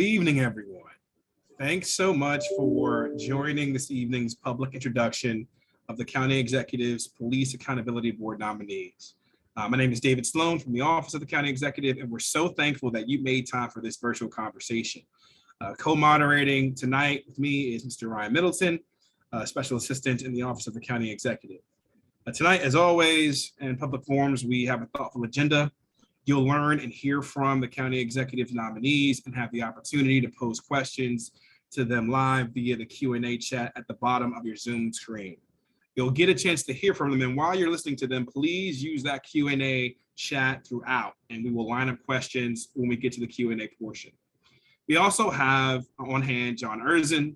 Good evening, everyone. Thanks so much for joining this evening's public introduction of the County Executive's Police Accountability Board nominees. My name is David Sloan from the Office of the County Executive, and we're so thankful that you made time for this virtual conversation. Co-moderating tonight with me is Mr. Ryan Middleton, Special Assistant in the Office of the County Executive. Tonight, as always, in public forums, we have a thoughtful agenda. You'll learn and hear from the County Executive's nominees and have the opportunity to pose questions to them live via the Q&A chat at the bottom of your Zoom screen. You'll get a chance to hear from them, and while you're listening to them, please use that Q&A chat throughout, and we will line up questions when we get to the Q&A portion. We also have on hand John Erzin,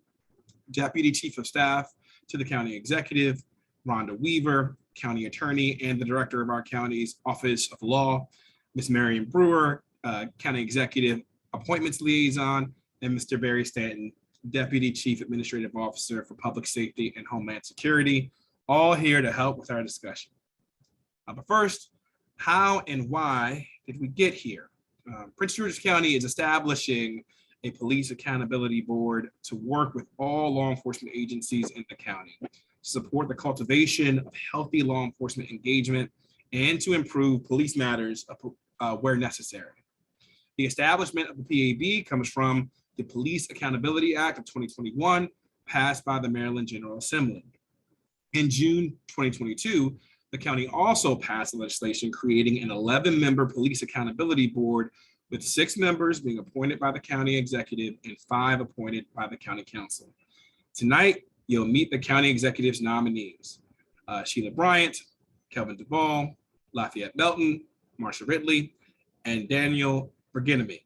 Deputy Chief of Staff to the County Executive, Rhonda Weaver, County Attorney and the Director of our county's Office of Law, Ms. Marion Brewer, County Executive Appointments Liaison, and Mr. Barry Stanton, Deputy Chief Administrative Officer for Public Safety and Homeland Security, all here to help with our discussion. But first, how and why did we get here? Prince George's County is establishing a police accountability board to work with all law enforcement agencies in the county, to support the cultivation of healthy law enforcement engagement, and to improve police matters where necessary. The establishment of the PAB comes from the Police Accountability Act of 2021, passed by the Maryland General Assembly. In June 2022, the county also passed legislation creating an 11-member police accountability board, with 6 members being appointed by the county executive and 5 appointed by the county council. Tonight, you'll meet the county executive's nominees: Sheila Bryant, Kelvin Duvall, Lafayette Melton, Marsha Ridley, and Daniel Berginamy.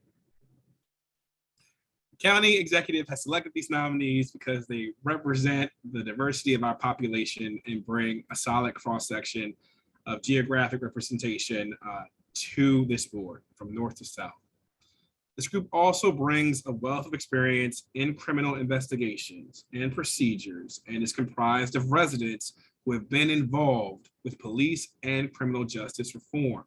The county executive has selected these nominees because they represent the diversity of our population and bring a solid cross-section of geographic representation to this board from north to south. This group also brings a wealth of experience in criminal investigations and procedures and is comprised of residents who have been involved with police and criminal justice reform,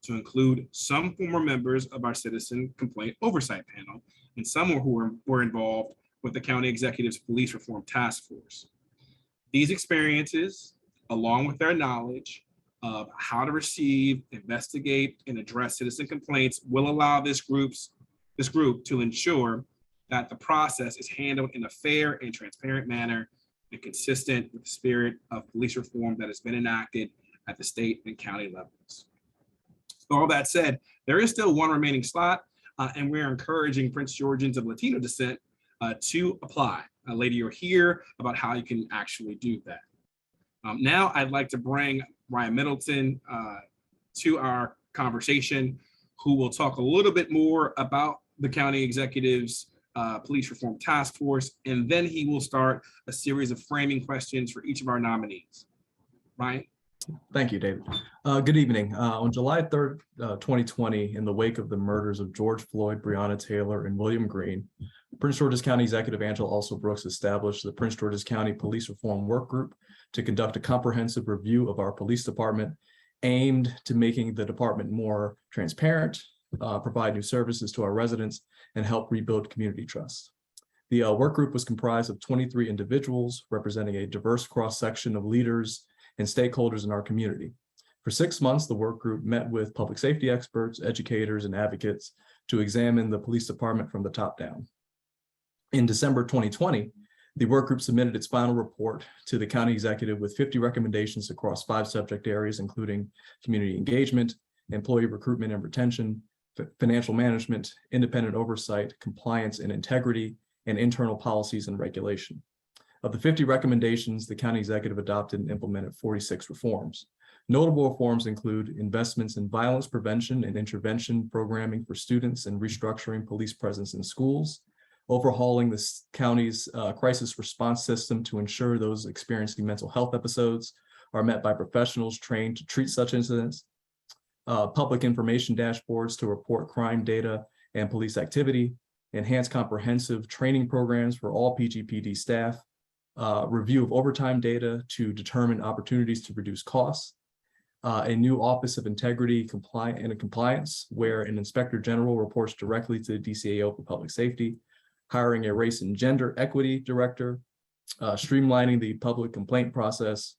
to include some former members of our Citizen Complaint Oversight Panel and some who were involved with the County Executive's Police Reform Task Force. These experiences, along with their knowledge of how to receive, investigate, and address citizen complaints, will allow this group to ensure that the process is handled in a fair and transparent manner and consistent with the spirit of police reform that has been enacted at the state and county levels. So all that said, there is still one remaining slot, and we're encouraging Prince Georgians of Latino descent to apply. Later, you'll hear about how you can actually do that. Now, I'd like to bring Ryan Middleton to our conversation, who will talk a little bit more about the county executive's Police Reform Task Force, and then he will start a series of framing questions for each of our nominees. Ryan? Thank you, David. Good evening. On July 3rd, 2020, in the wake of the murders of George Floyd, Breonna Taylor, and William Green, Prince George's County Executive Angela Alsop-Brooks established the Prince George's County Police Reform Work Group to conduct a comprehensive review of our police department aimed to making the department more transparent, provide new services to our residents, and help rebuild community trust. The work group was comprised of 23 individuals representing a diverse cross-section of leaders and stakeholders in our community. For 6 months, the work group met with public safety experts, educators, and advocates to examine the police department from the top down. In December 2020, the work group submitted its final report to the county executive with 50 recommendations across 5 subject areas, including community engagement, employee recruitment and retention, financial management, independent oversight, compliance and integrity, and internal policies and regulation. Of the 50 recommendations, the county executive adopted and implemented 46 reforms. Notable reforms include investments in violence prevention and intervention programming for students and restructuring police presence in schools, overhauling the county's crisis response system to ensure those experiencing mental health episodes are met by professionals trained to treat such incidents, public information dashboards to report crime data and police activity, enhanced comprehensive training programs for all PGPD staff, review of overtime data to determine opportunities to reduce costs, a new Office of Integrity and Compliance, where an Inspector General reports directly to the DCAO for Public Safety, hiring a Race and Gender Equity Director, streamlining the public complaint process,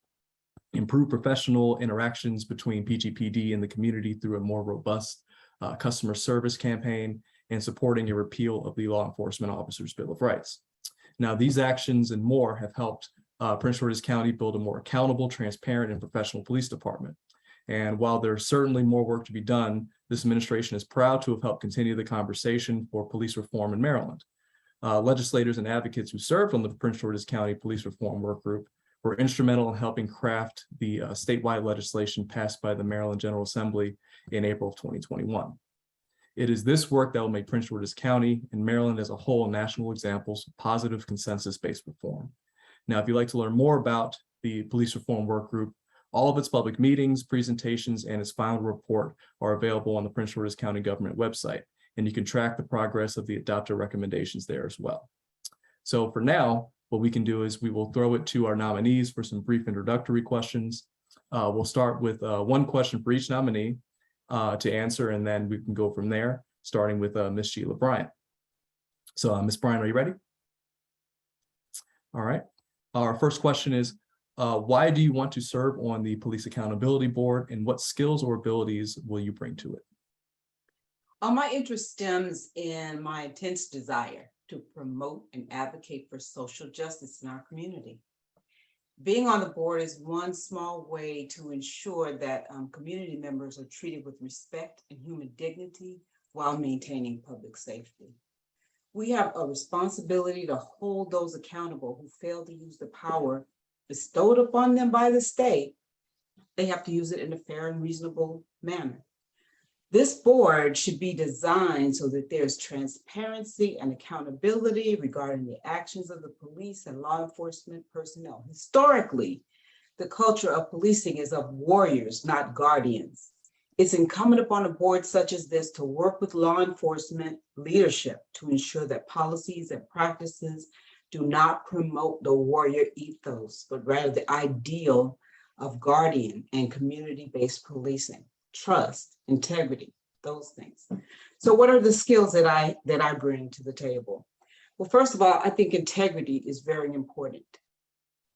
improve professional interactions between PGPD and the community through a more robust customer service campaign, and supporting a repeal of the Law Enforcement Officers' Bill of Rights. Now, these actions and more have helped Prince George's County build a more accountable, transparent, and professional police department. And while there's certainly more work to be done, this administration is proud to have helped continue the conversation for police reform in Maryland. Legislators and advocates who served on the Prince George's County Police Reform Work Group were instrumental in helping craft the statewide legislation passed by the Maryland General Assembly in April of 2021. It is this work that will make Prince George's County and Maryland as a whole national examples of positive consensus-based reform. Now, if you'd like to learn more about the Police Reform Work Group, all of its public meetings, presentations, and its final report are available on the Prince George's County government website, and you can track the progress of the adopted recommendations there as well. So for now, what we can do is we will throw it to our nominees for some brief introductory questions. We'll start with one question for each nominee to answer, and then we can go from there, starting with Ms. Sheila Bryant. So Ms. Bryant, are you ready? All right. Our first question is, why do you want to serve on the Police Accountability Board, and what skills or abilities will you bring to it? My interest stems in my intense desire to promote and advocate for social justice in our community. Being on the board is one small way to ensure that community members are treated with respect and human dignity while maintaining public safety. We have a responsibility to hold those accountable who fail to use the power bestowed upon them by the state. They have to use it in a fair and reasonable manner. This board should be designed so that there's transparency and accountability regarding the actions of the police and law enforcement personnel. Historically, the culture of policing is of warriors, not guardians. It's incumbent upon a board such as this to work with law enforcement leadership to ensure that policies and practices do not promote the warrior ethos, but rather the ideal of guardian and community-based policing. Trust, integrity, those things. So what are the skills that I bring to the table? Well, first of all, I think integrity is very important.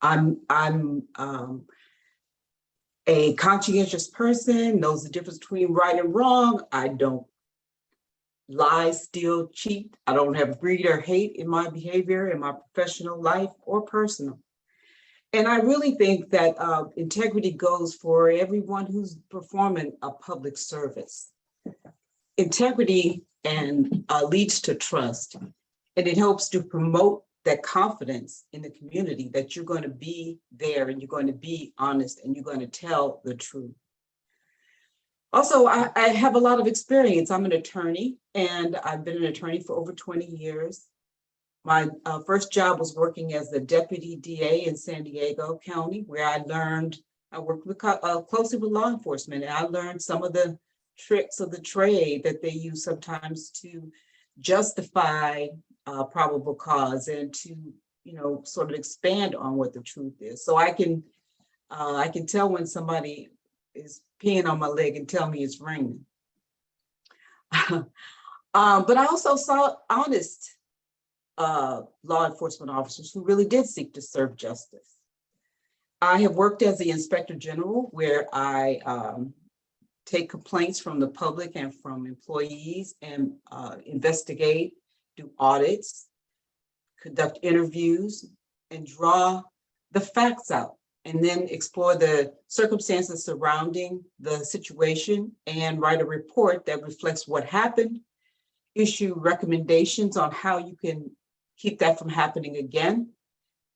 I'm a conscientious person, knows the difference between right and wrong. I don't lie, steal, cheat. I don't have greed or hate in my behavior, in my professional life or personal. And I really think that integrity goes for everyone who's performing a public service. Integrity leads to trust, and it helps to promote that confidence in the community that you're going to be there and you're going to be honest and you're going to tell the truth. Also, I have a lot of experience. I'm an attorney, and I've been an attorney for over 20 years. My first job was working as the deputy DA in San Diego County, where I worked closely with law enforcement, and I learned some of the tricks of the trade that they use sometimes to justify probable cause and to, sort of expand on what the truth is. So I can tell when somebody is peeing on my leg and tell me it's raining. But I also saw honest law enforcement officers who really did seek to serve justice. I have worked as the Inspector General, where I take complaints from the public and from employees and investigate, do audits, conduct interviews, and draw the facts out, and then explore the circumstances surrounding the situation and write a report that reflects what happened, issue recommendations on how you can keep that from happening again,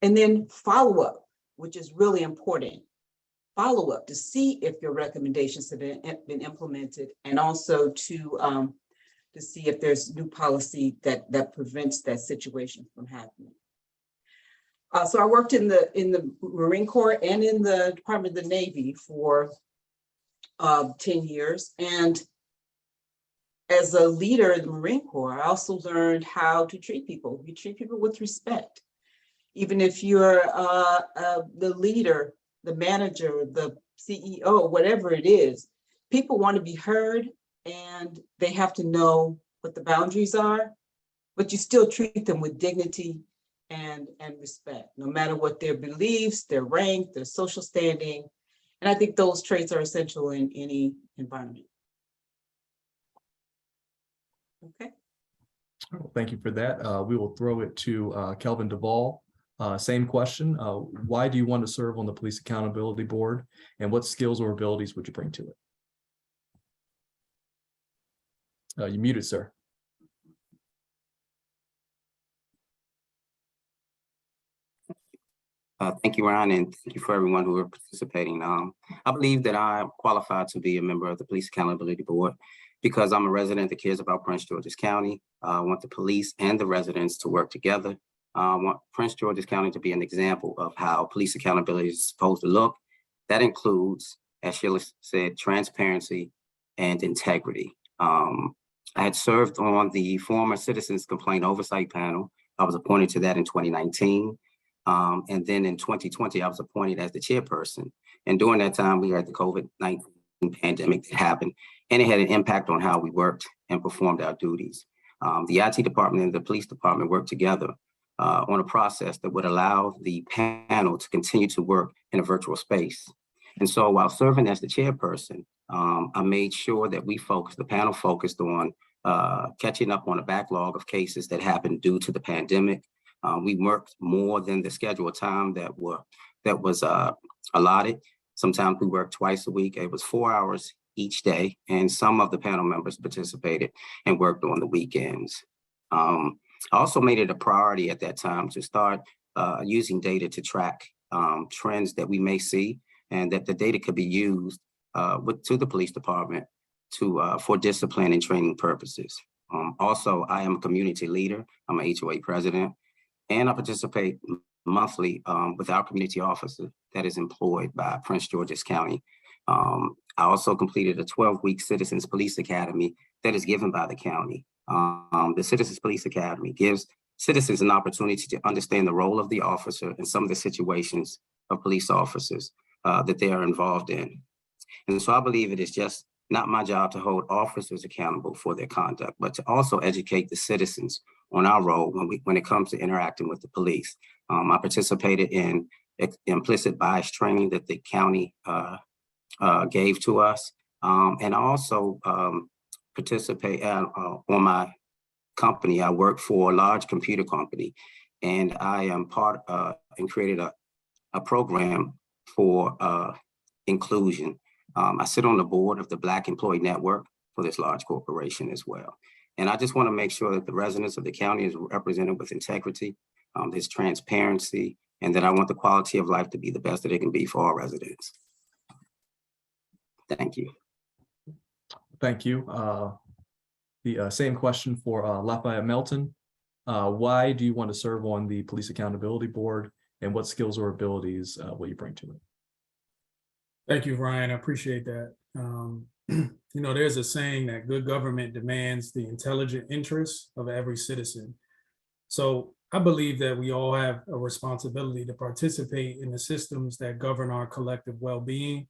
and then follow up, which is really important. Follow up to see if your recommendations have been implemented, and also to see if there's new policy that prevents that situation from happening. So I worked in the Marine Corps and in the Department of the Navy for 10 years. And as a leader in the Marine Corps, I also learned how to treat people. You treat people with respect. Even if you're the leader, the manager, the CEO, whatever it is, people want to be heard and they have to know what the boundaries are, but you still treat them with dignity and respect, no matter what their beliefs, their rank, their social standing. And I think those traits are essential in any environment. Okay. Thank you for that. We will throw it to Kelvin Duvall. Same question. Why do you want to serve on the Police Accountability Board, and what skills or abilities would you bring to it? You're muted, sir. Thank you, Ryan, and thank you for everyone who are participating. I believe that I'm qualified to be a member of the Police Accountability Board because I'm a resident that cares about Prince George's County. I want the police and the residents to work together. I want Prince George's County to be an example of how police accountability is supposed to look. That includes, as Sheila said, transparency and integrity. I had served on the former Citizens Complaint Oversight Panel. I was appointed to that in 2019. And then in 2020, I was appointed as the chairperson. And during that time, we had the COVID-19 pandemic that happened, and it had an impact on how we worked and performed our duties. The IT department and the police department worked together on a process that would allow the panel to continue to work in a virtual space. And so while serving as the chairperson, I made sure that the panel focused on catching up on a backlog of cases that happened due to the pandemic. We worked more than the scheduled time that was allotted. Sometimes we worked twice a week. It was 4 hours each day, and some of the panel members participated and worked on the weekends. I also made it a priority at that time to start using data to track trends that we may see, and that the data could be used to the police department for discipline and training purposes. Also, I am a community leader. I'm an HOA president, and I participate monthly with our community officer that is employed by Prince George's County. I also completed a 12-week Citizens Police Academy that is given by the county. The Citizens Police Academy gives citizens an opportunity to understand the role of the officer and some of the situations of police officers that they are involved in. And so I believe it is just not my job to hold officers accountable for their conduct, but to also educate the citizens on our role when it comes to interacting with the police. I participated in implicit bias training that the county gave to us. And I also participate on my company. I work for a large computer company, and I am part and created a program for inclusion. I sit on the board of the Black Employee Network for this large corporation as well. And I just want to make sure that the residents of the county is represented with integrity, there's transparency, and that I want the quality of life to be the best that it can be for all residents. Thank you. Thank you. The same question for Lafayette Melton. Why do you want to serve on the Police Accountability Board, and what skills or abilities will you bring to it? Thank you, Ryan. I appreciate that. You know, there's a saying that good government demands the intelligent interests of every citizen. So I believe that we all have a responsibility to participate in the systems that govern our collective well-being.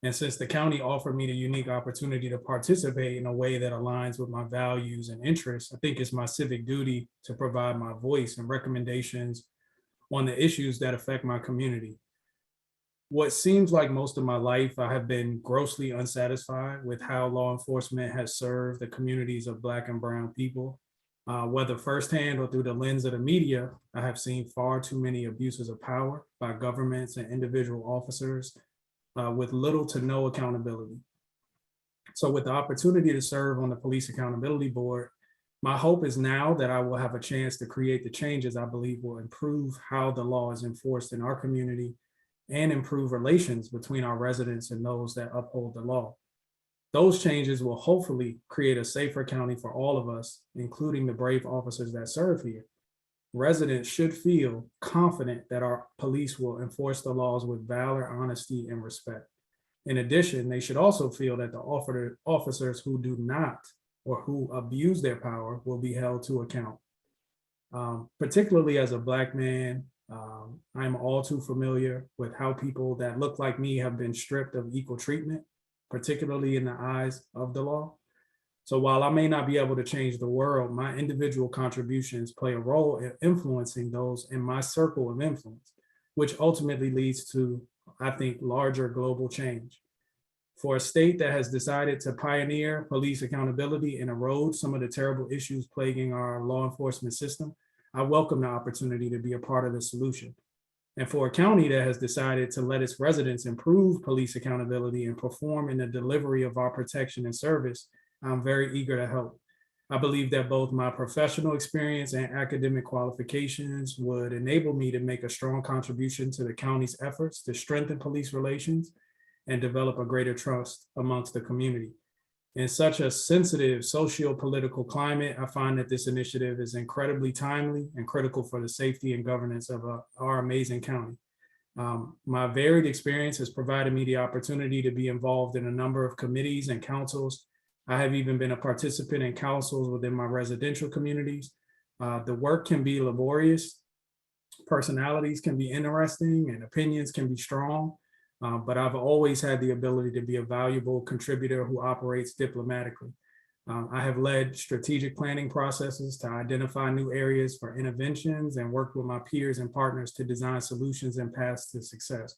And since the county offered me the unique opportunity to participate in a way that aligns with my values and interests, I think it's my civic duty to provide my voice and recommendations on the issues that affect my community. What seems like most of my life, I have been grossly unsatisfied with how law enforcement has served the communities of Black and brown people. Whether firsthand or through the lens of the media, I have seen far too many abuses of power by governments and individual officers with little to no accountability. So with the opportunity to serve on the Police Accountability Board, my hope is now that I will have a chance to create the changes I believe will improve how the law is enforced in our community and improve relations between our residents and those that uphold the law. Those changes will hopefully create a safer county for all of us, including the brave officers that serve here. Residents should feel confident that our police will enforce the laws with valor, honesty, and respect. In addition, they should also feel that the officers who do not or who abuse their power will be held to account. Particularly as a Black man, I'm all too familiar with how people that look like me have been stripped of equal treatment, particularly in the eyes of the law. So while I may not be able to change the world, my individual contributions play a role in influencing those in my circle of influence, which ultimately leads to, I think, larger global change. For a state that has decided to pioneer police accountability and erode some of the terrible issues plaguing our law enforcement system, I welcome the opportunity to be a part of the solution. And for a county that has decided to let its residents improve police accountability and perform in the delivery of our protection and service, I'm very eager to help. I believe that both my professional experience and academic qualifications would enable me to make a strong contribution to the county's efforts to strengthen police relations and develop a greater trust amongst the community. In such a sensitive socio-political climate, I find that this initiative is incredibly timely and critical for the safety and governance of our amazing county. My varied experience has provided me the opportunity to be involved in a number of committees and councils. I have even been a participant in councils within my residential communities. The work can be laborious, personalities can be interesting, and opinions can be strong. But I've always had the ability to be a valuable contributor who operates diplomatically. I have led strategic planning processes to identify new areas for interventions and worked with my peers and partners to design solutions and paths to success.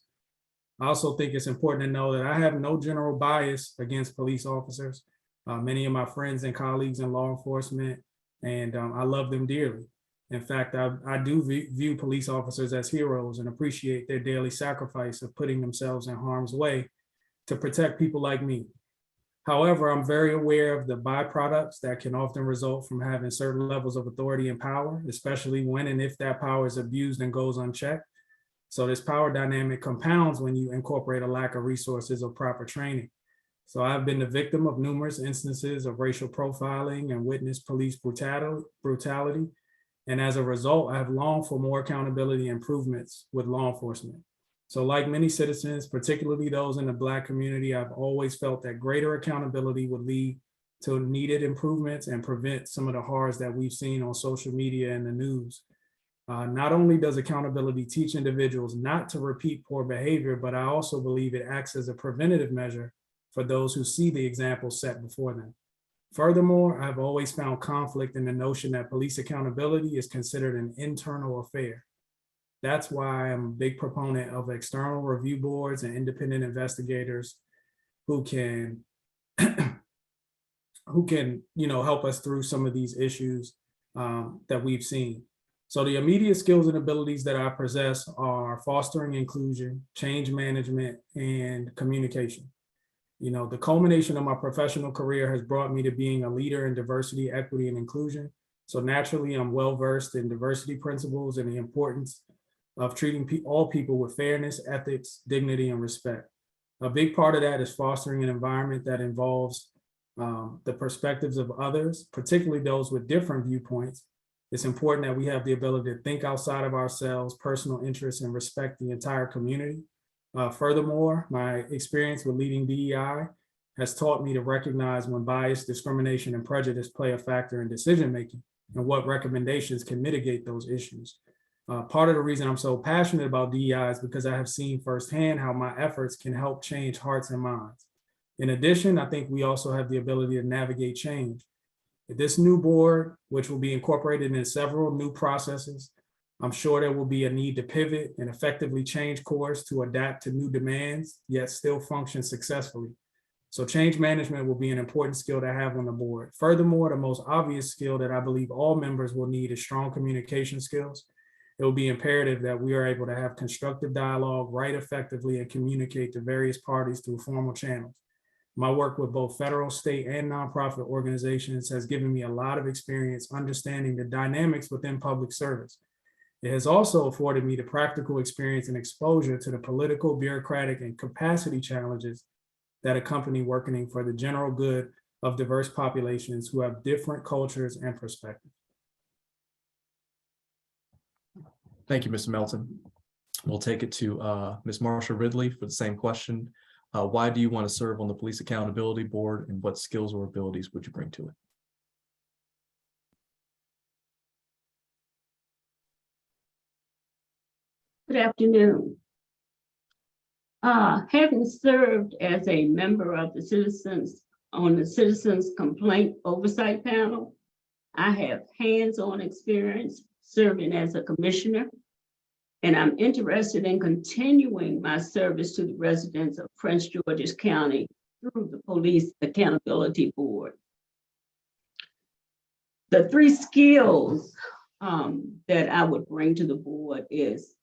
I also think it's important to know that I have no general bias against police officers. Many of my friends and colleagues in law enforcement, and I love them dearly. In fact, I do view police officers as heroes and appreciate their daily sacrifice of putting themselves in harm's way to protect people like me. However, I'm very aware of the byproducts that can often result from having certain levels of authority and power, especially when and if that power is abused and goes unchecked. So this power dynamic compounds when you incorporate a lack of resources or proper training. So I've been the victim of numerous instances of racial profiling and witnessed police brutality. And as a result, I have longed for more accountability improvements with law enforcement. So like many citizens, particularly those in the Black community, I've always felt that greater accountability would lead to needed improvements and prevent some of the horrors that we've seen on social media and the news. Not only does accountability teach individuals not to repeat poor behavior, but I also believe it acts as a preventative measure for those who see the example set before them. Furthermore, I've always found conflict in the notion that police accountability is considered an internal affair. That's why I'm a big proponent of external review boards and independent investigators who can, help us through some of these issues that we've seen. So the immediate skills and abilities that I possess are fostering inclusion, change management, and communication. The culmination of my professional career has brought me to being a leader in diversity, equity, and inclusion. So naturally, I'm well-versed in diversity principles and the importance of treating all people with fairness, ethics, dignity, and respect. A big part of that is fostering an environment that involves the perspectives of others, particularly those with different viewpoints. It's important that we have the ability to think outside of ourselves, personal interests, and respect the entire community. Furthermore, my experience with leading DEI has taught me to recognize when bias, discrimination, and prejudice play a factor in decision-making and what recommendations can mitigate those issues. Part of the reason I'm so passionate about DEI is because I have seen firsthand how my efforts can help change hearts and minds. In addition, I think we also have the ability to navigate change. This new board, which will be incorporated in several new processes, I'm sure there will be a need to pivot and effectively change course to adapt to new demands, yet still function successfully. So change management will be an important skill to have on the board. Furthermore, the most obvious skill that I believe all members will need is strong communication skills. It will be imperative that we are able to have constructive dialogue, write effectively, and communicate to various parties through formal channels. My work with both federal, state, and nonprofit organizations has given me a lot of experience understanding the dynamics within public service. It has also afforded me the practical experience and exposure to the political, bureaucratic, and capacity challenges that accompany working for the general good of diverse populations who have different cultures and perspectives. Thank you, Mr. Melton. We'll take it to Ms. Marsha Ridley for the same question. Why do you want to serve on the Police Accountability Board, and what skills or abilities would you bring to it? Good afternoon. Having served as a member of the citizens on the Citizens Complaint Oversight Panel, I have hands-on experience serving as a commissioner, and I'm interested in continuing my service to the residents of Prince George's County through the Police Accountability Board. The three skills that I would bring to the board is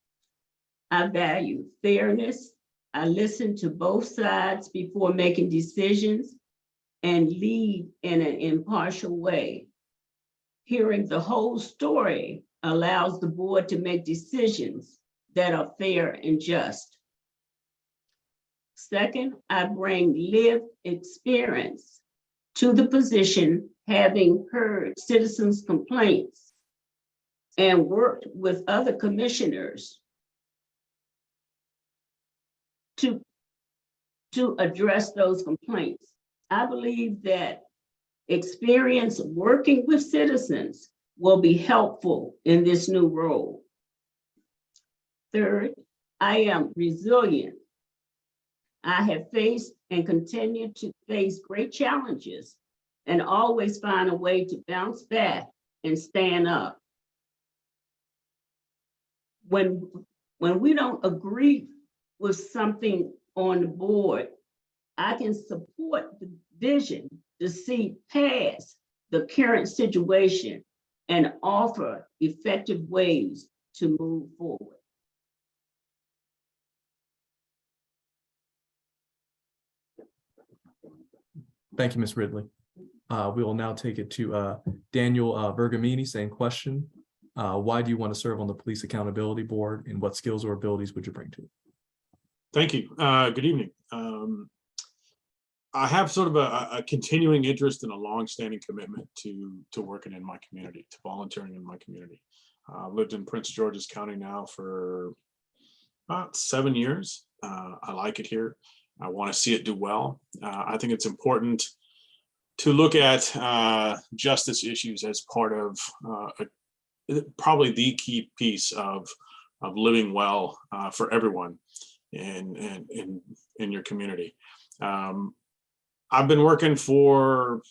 I value fairness. I listen to both sides before making decisions and lead in an impartial way. Hearing the whole story allows the board to make decisions that are fair and just. Second, I bring lived experience to the position, having heard citizens' complaints and worked with other commissioners to address those complaints. I believe that experience working with citizens will be helpful in this new role. Third, I am resilient. I have faced and continue to face great challenges and always find a way to bounce back and stand up. When we don't agree with something on the board, I can support the vision to see past the current situation and offer effective ways to move forward. Thank you, Ms. Ridley. We will now take it to Daniel Bergamini, same question. Why do you want to serve on the Police Accountability Board, and what skills or abilities would you bring to it? Thank you. Good evening. I have sort of a continuing interest and a long-standing commitment to working in my community, to volunteering in my community. I've lived in Prince George's County now for about 7 years. I like it here. I want to see it do well. I think it's important to look at justice issues as part of probably the key piece of living well for everyone in your community. I've been working for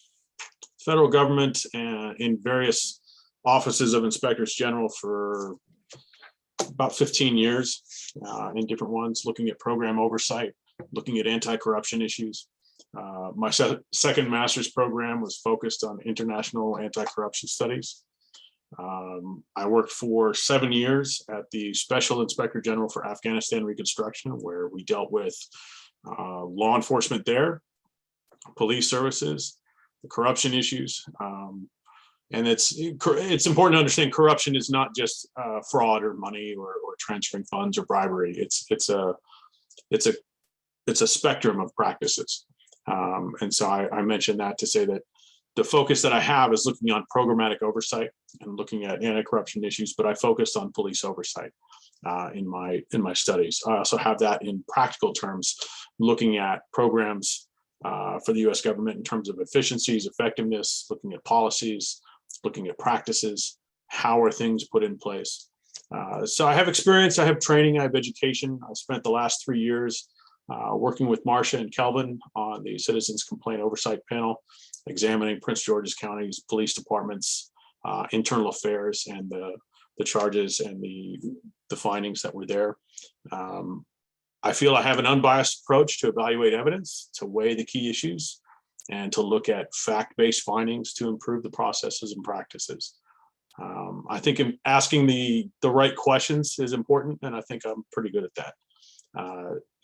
federal government in various offices of inspectors general for about 15 years in different ones, looking at program oversight, looking at anti-corruption issues. My second master's program was focused on international anti-corruption studies. I worked for 7 years at the Special Inspector General for Afghanistan Reconstruction, where we dealt with law enforcement there, police services, the corruption issues. And it's important to understand corruption is not just fraud or money or transferring funds or bribery. It's a spectrum of practices. And so I mentioned that to say that the focus that I have is looking on programmatic oversight and looking at anti-corruption issues, but I focused on police oversight in my studies. I also have that in practical terms, looking at programs for the U.S. government in terms of efficiencies, effectiveness, looking at policies, looking at practices, how are things put in place. So I have experience, I have training, I have education. I spent the last 3 years working with Marcia and Kelvin on the Citizens Complaint Oversight Panel, examining Prince George's County's police departments, internal affairs, and the charges and the findings that were there. I feel I have an unbiased approach to evaluate evidence, to weigh the key issues, and to look at fact-based findings to improve the processes and practices. I think asking the right questions is important, and I think I'm pretty good at that.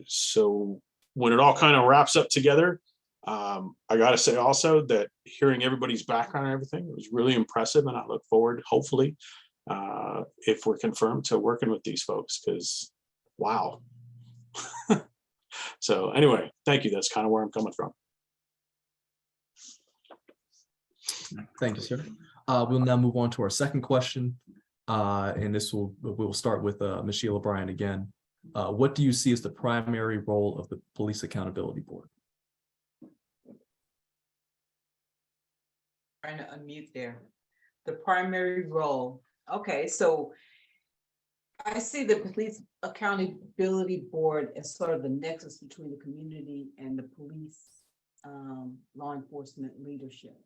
So when it all kind of wraps up together, I got to say also that hearing everybody's background and everything was really impressive, and I look forward, hopefully, if we're confirmed, to working with these folks, because wow. So anyway, thank you. That's kind of where I'm coming from. Thank you, sir. We'll now move on to our second question. And we'll start with Ms. Sheila Bryan again. What do you see as the primary role of the Police Accountability Board? Trying to unmute there. The primary role. Okay, so I see the Police Accountability Board as sort of the nexus between the community and the police, law enforcement leadership.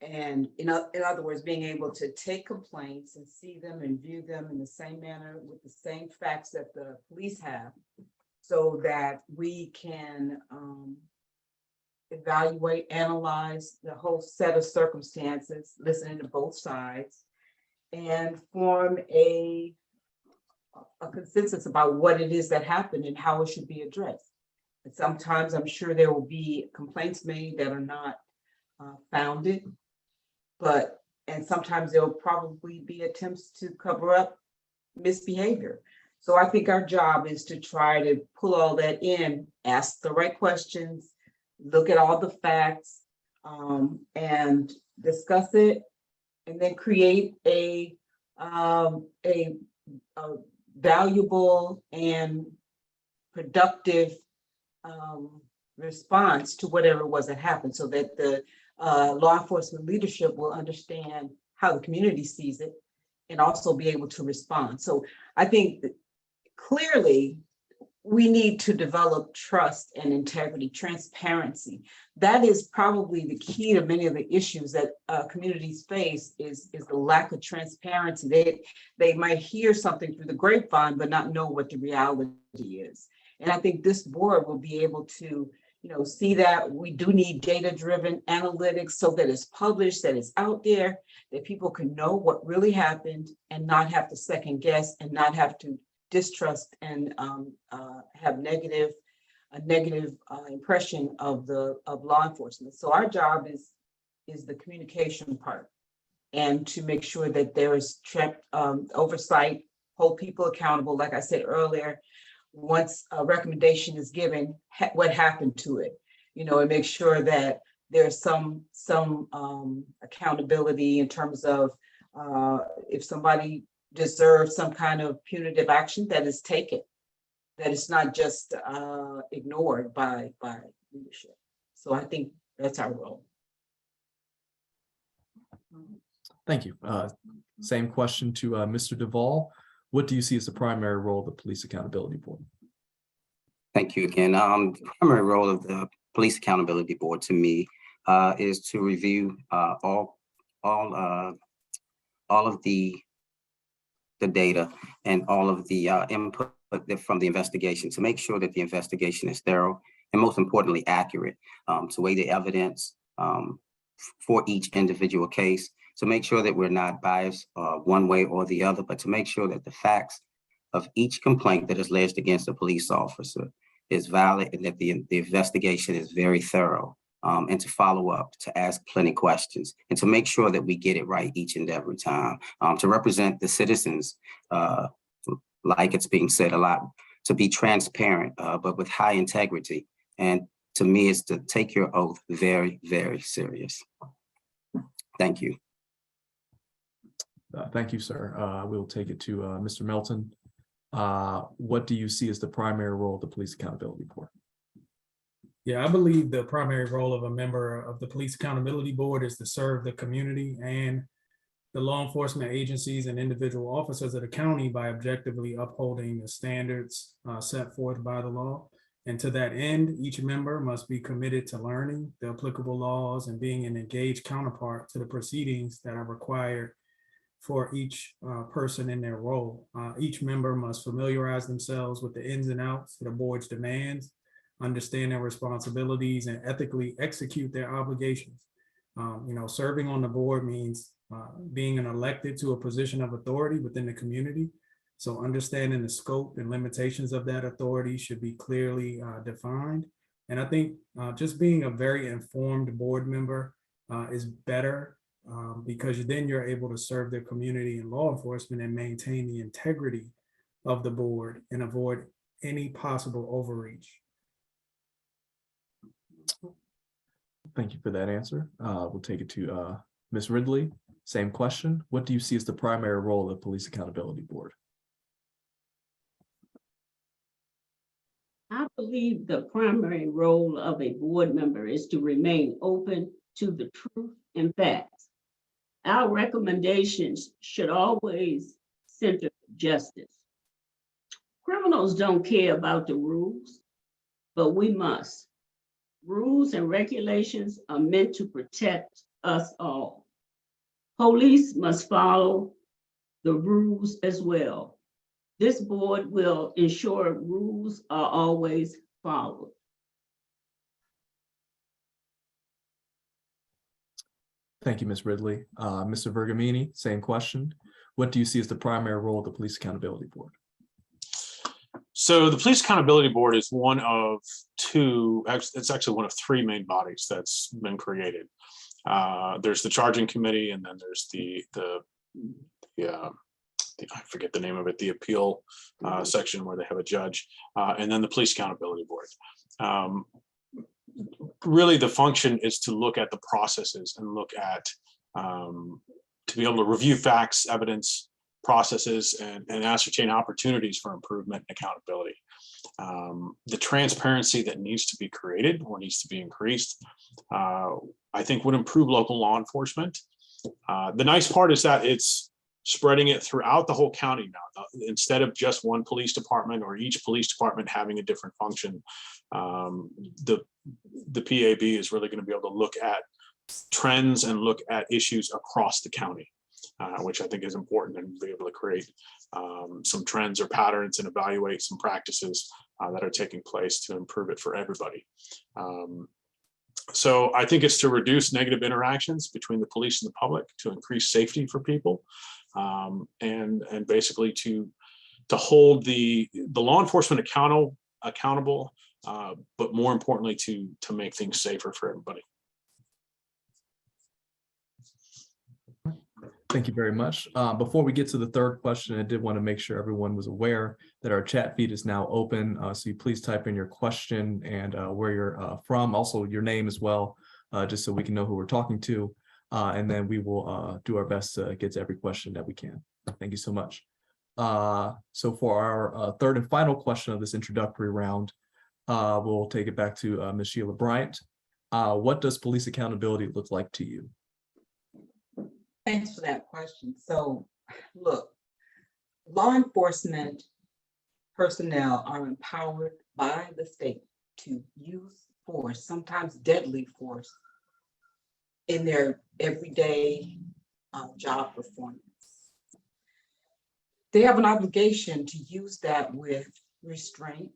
And in other words, being able to take complaints and see them and view them in the same manner with the same facts that the police have, so that we can evaluate, analyze the whole set of circumstances, listening to both sides, and form a consensus about what it is that happened and how it should be addressed. And sometimes I'm sure there will be complaints made that are not founded, and sometimes there will probably be attempts to cover up misbehavior. So I think our job is to try to pull all that in, ask the right questions, look at all the facts, and discuss it, and then create a valuable and productive response to whatever it was that happened, so that the law enforcement leadership will understand how the community sees it and also be able to respond. So I think that clearly we need to develop trust and integrity, transparency. That is probably the key to many of the issues that communities face is the lack of transparency. They might hear something through the grapevine, but not know what the reality is. And I think this board will be able to, see that we do need data-driven analytics so that it's published, that it's out there, that people can know what really happened and not have to second guess and not have to distrust and have a negative impression of law enforcement. So our job is the communication part, and to make sure that there is oversight, hold people accountable. Like I said earlier, once a recommendation is given, what happened to it, and make sure that there's some accountability in terms of if somebody deserves some kind of punitive action, that is taken, that it's not just ignored by leadership. So I think that's our role. Thank you. Same question to Mr. Duvall. What do you see as the primary role of the Police Accountability Board? Thank you again. The primary role of the Police Accountability Board to me is to review all of the data and all of the input from the investigation, to make sure that the investigation is thorough and, most importantly, accurate, to weigh the evidence for each individual case, to make sure that we're not biased one way or the other, but to make sure that the facts of each complaint that is lodged against a police officer is valid, and that the investigation is very thorough, and to follow up, to ask plenty questions, and to make sure that we get it right each and every time, to represent the citizens, like it's being said a lot, to be transparent, but with high integrity. And to me, it's to take your oath very, very serious. Thank you. Thank you, sir. We'll take it to Mr. Melton. What do you see as the primary role of the Police Accountability Board? Yeah, I believe the primary role of a member of the Police Accountability Board is to serve the community and the law enforcement agencies and individual officers of the county by objectively upholding the standards set forth by the law. And to that end, each member must be committed to learning the applicable laws and being an engaged counterpart to the proceedings that are required for each person in their role. Each member must familiarize themselves with the ins and outs of the board's demands, understand their responsibilities, and ethically execute their obligations. Serving on the board means being elected to a position of authority within the community. So understanding the scope and limitations of that authority should be clearly defined. And I think just being a very informed board member is better, because then you're able to serve the community and law enforcement and maintain the integrity of the board and avoid any possible overreach. Thank you for that answer. We'll take it to Ms. Ridley. Same question. What do you see as the primary role of the Police Accountability Board? I believe the primary role of a board member is to remain open to the truth and facts. Our recommendations should always center justice, Criminals don't care about the rules, but we must. Rules and regulations are meant to protect us all. Police must follow the rules as well. This board will ensure rules are always followed. Thank you, Ms. Ridley. Mr. Vergamini, same question. What do you see as the primary role of the Police Accountability Board? So the Police Accountability Board is one of two, it's actually one of three main bodies that's been created. There's the charging committee, and then there's the I forget the name of it, the appeal section where they have a judge, and then the Police Accountability Board. Really, the function is to look at the processes and look at, to be able to review facts, evidence, processes, and ascertain opportunities for improvement and accountability. The transparency that needs to be created or needs to be increased, I think would improve local law enforcement. The nice part is that it's spreading it throughout the whole county now, instead of just one police department or each police department having a different function. The PAB is really going to be able to look at trends and look at issues across the county, which I think is important, and be able to create some trends or patterns and evaluate some practices that are taking place to improve it for everybody. So I think it's to reduce negative interactions between the police and the public, to increase safety for people, and basically to hold the law enforcement accountable, but more importantly to make things safer for everybody. Thank you very much. Before we get to the third question, I did want to make sure everyone was aware that our chat feed is now open. So you please type in your question and where you're from, also your name as well, just so we can know who we're talking to. And then we will do our best to get to every question that we can. Thank you so much. So for our third and final question of this introductory round, we'll take it back to Ms. Sheila Bryant. What does police accountability look like to you? Thanks for that question. So, look, law enforcement personnel are empowered by the state to use force, sometimes deadly force, in their everyday job performance. They have an obligation to use that with restraint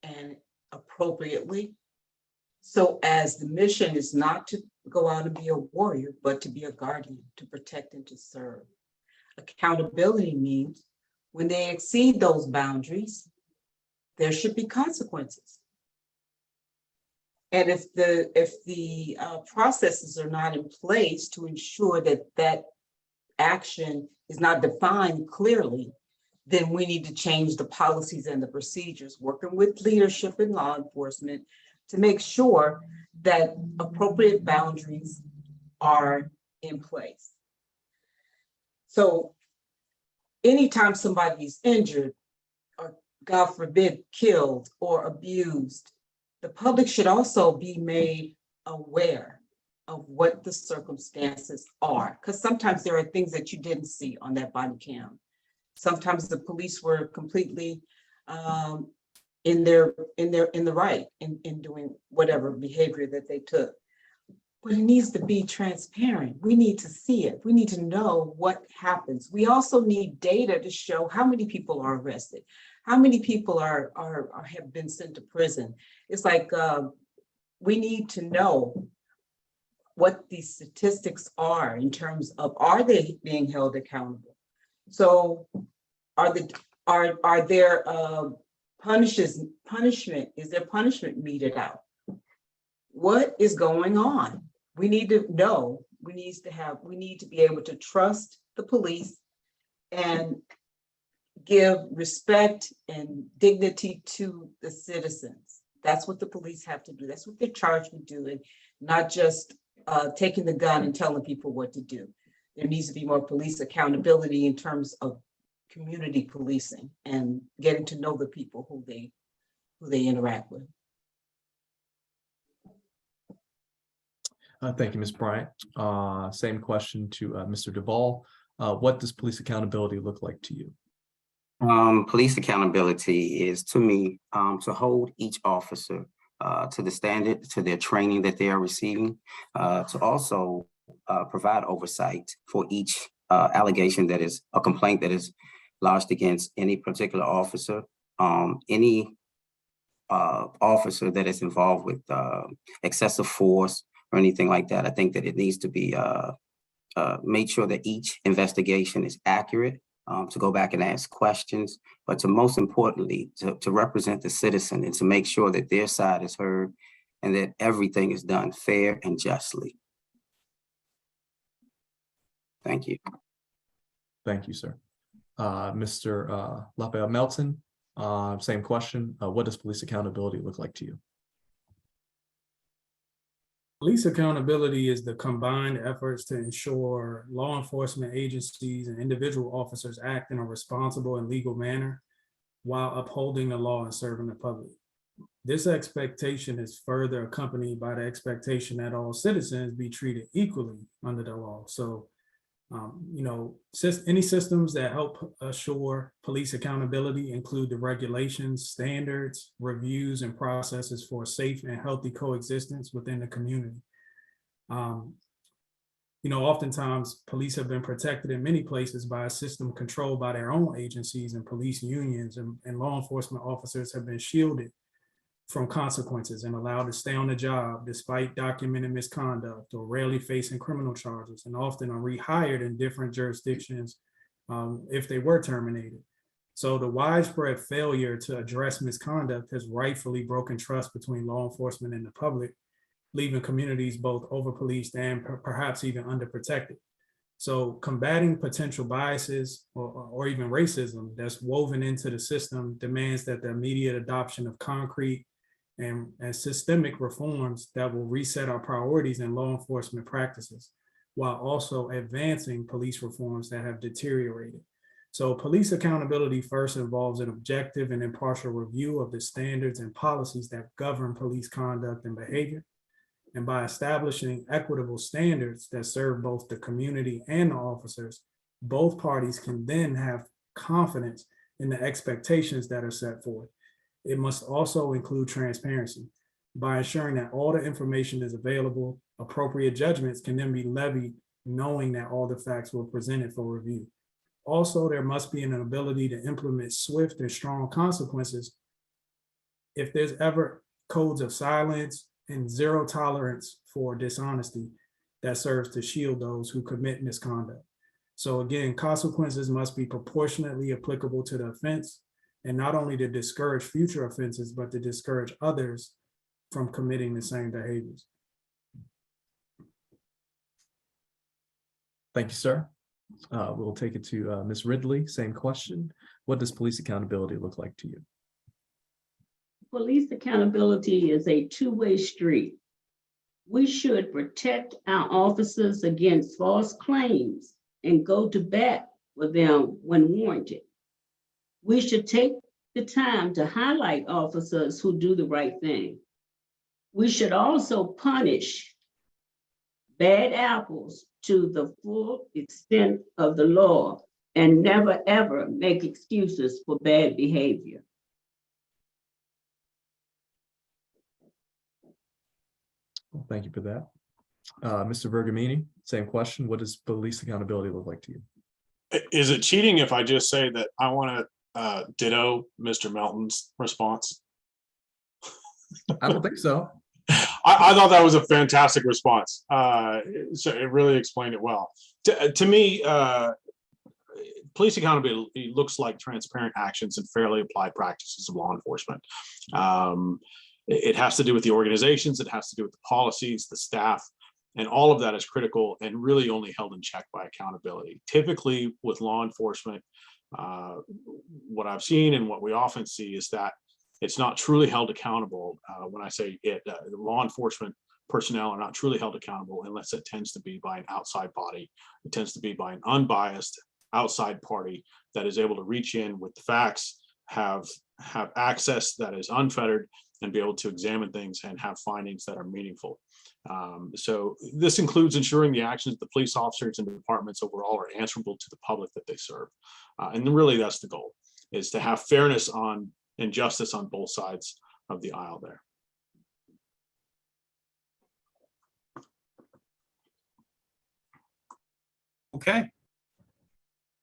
and appropriately, so as the mission is not to go out and be a warrior, but to be a guardian, to protect and to serve. Accountability means when they exceed those boundaries, there should be consequences. And if the processes are not in place to ensure that that action is not defined clearly, then we need to change the policies and the procedures, working with leadership and law enforcement to make sure that appropriate boundaries are in place. So anytime somebody is injured or, God forbid, killed or abused, the public should also be made aware of what the circumstances are, because sometimes there are things that you didn't see on that body cam. Sometimes the police were completely in the right in doing whatever behavior that they took. But it needs to be transparent. We need to see it. We need to know what happens. We also need data to show how many people are arrested, how many people have been sent to prison. It's like we need to know what these statistics are in terms of, are they being held accountable? So are there punishment? Is there punishment meted out? What is going on? We need to know. We need to be able to trust the police and give respect and dignity to the citizens. That's what the police have to do. That's what they're charged with doing, not just taking the gun and telling people what to do. There needs to be more police accountability in terms of community policing and getting to know the people who they interact with. Thank you, Ms. Bryant. Same question to Mr. Duvall. What does police accountability look like to you? Police accountability is, to me, to hold each officer to the standard, to their training that they are receiving, to also provide oversight for each allegation that is a complaint that is lodged against any particular officer, any officer that is involved with excessive force or anything like that. I think that it needs to be made sure that each investigation is accurate, to go back and ask questions, but to most importantly, to represent the citizen and to make sure that their side is heard and that everything is done fair and justly. Thank you. Thank you, sir. Mr. Raphael Melton, same question. What does police accountability look like to you? Police accountability is the combined efforts to ensure law enforcement agencies and individual officers act in a responsible and legal manner while upholding the law and serving the public. This expectation is further accompanied by the expectation that all citizens be treated equally under the law. So, any systems that help assure police accountability include the regulations, standards, reviews, and processes for safe and healthy coexistence within the community. Oftentimes police have been protected in many places by a system controlled by their own agencies and police unions, and law enforcement officers have been shielded from consequences and allowed to stay on the job despite documented misconduct or rarely facing criminal charges, and often are rehired in different jurisdictions if they were terminated. So the widespread failure to address misconduct has rightfully broken trust between law enforcement and the public, leaving communities both over-policed and perhaps even underprotected. So combating potential biases or even racism that's woven into the system demands that the immediate adoption of concrete and systemic reforms that will reset our priorities in law enforcement practices, while also advancing police reforms that have deteriorated. So police accountability first involves an objective and impartial review of the standards and policies that govern police conduct and behavior. And by establishing equitable standards that serve both the community and the officers, both parties can then have confidence in the expectations that are set forth. It must also include transparency. By ensuring that all the information is available, appropriate judgments can then be levied, knowing that all the facts were presented for review. Also, there must be an ability to implement swift and strong consequences if there's ever codes of silence and zero tolerance for dishonesty that serves to shield those who commit misconduct. So again, consequences must be proportionately applicable to the offense, and not only to discourage future offenses, but to discourage others from committing the same behaviors. Thank you, sir. We'll take it to Ms. Ridley, same question. What does police accountability look like to you? Police accountability is a two-way street. We should protect our officers against false claims and go to bat for them when warranted. We should take the time to highlight officers who do the right thing. We should also punish bad apples to the full extent of the law and never ever make excuses for bad behavior. Well, thank you for that. Mr. Bergamini, same question. What does police accountability look like to you? Is it cheating if I just say that I want to ditto Mr. Melton's response? I don't think so. I thought that was a fantastic response. So it really explained it well. To me, police accountability looks like transparent actions and fairly applied practices of law enforcement. It has to do with the organizations, it has to do with the policies, the staff, and all of that is critical and really only held in check by accountability. Typically with law enforcement, what I've seen and what we often see is that it's not truly held accountable. When I say it, law enforcement personnel are not truly held accountable unless it tends to be by an outside body. It tends to be by an unbiased outside party that is able to reach in with the facts, have access that is unfettered, and be able to examine things and have findings that are meaningful. So this includes ensuring the actions of the police officers and departments overall are answerable to the public that they serve. And really that's the goal. is to have fairness on and justice on both sides of the aisle there. Okay.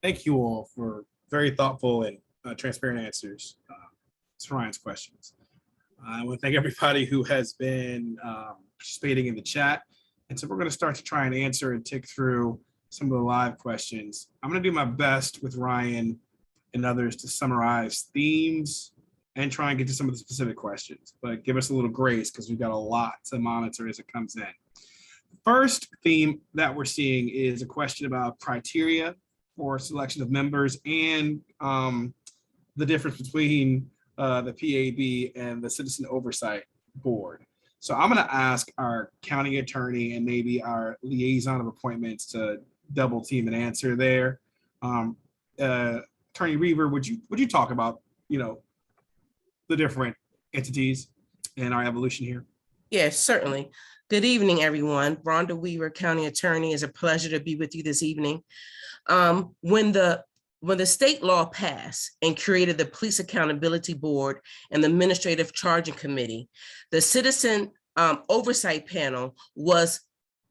Thank you all for very thoughtful and transparent answers to Ryan's questions. I want to thank everybody who has been participating in the chat. And so we're going to start to try and answer and tick through some of the live questions. I'm going to do my best with Ryan and others to summarize themes and try and get to some of the specific questions, but give us a little grace because we've got a lot to monitor as it comes in. First theme that we're seeing is a question about criteria for selection of members and the difference between the PAB and the Citizen Oversight Board. So I'm going to ask our county attorney and maybe our liaison of appointments to double team an answer there. Attorney Reaver, would you talk about, the different entities and our evolution here? Yes, certainly. Good evening, everyone. Rhonda Weaver, County Attorney. It's a pleasure to be with you this evening. When the state law passed and created the Police Accountability Board and the Administrative Charging Committee, the Citizen Oversight Panel was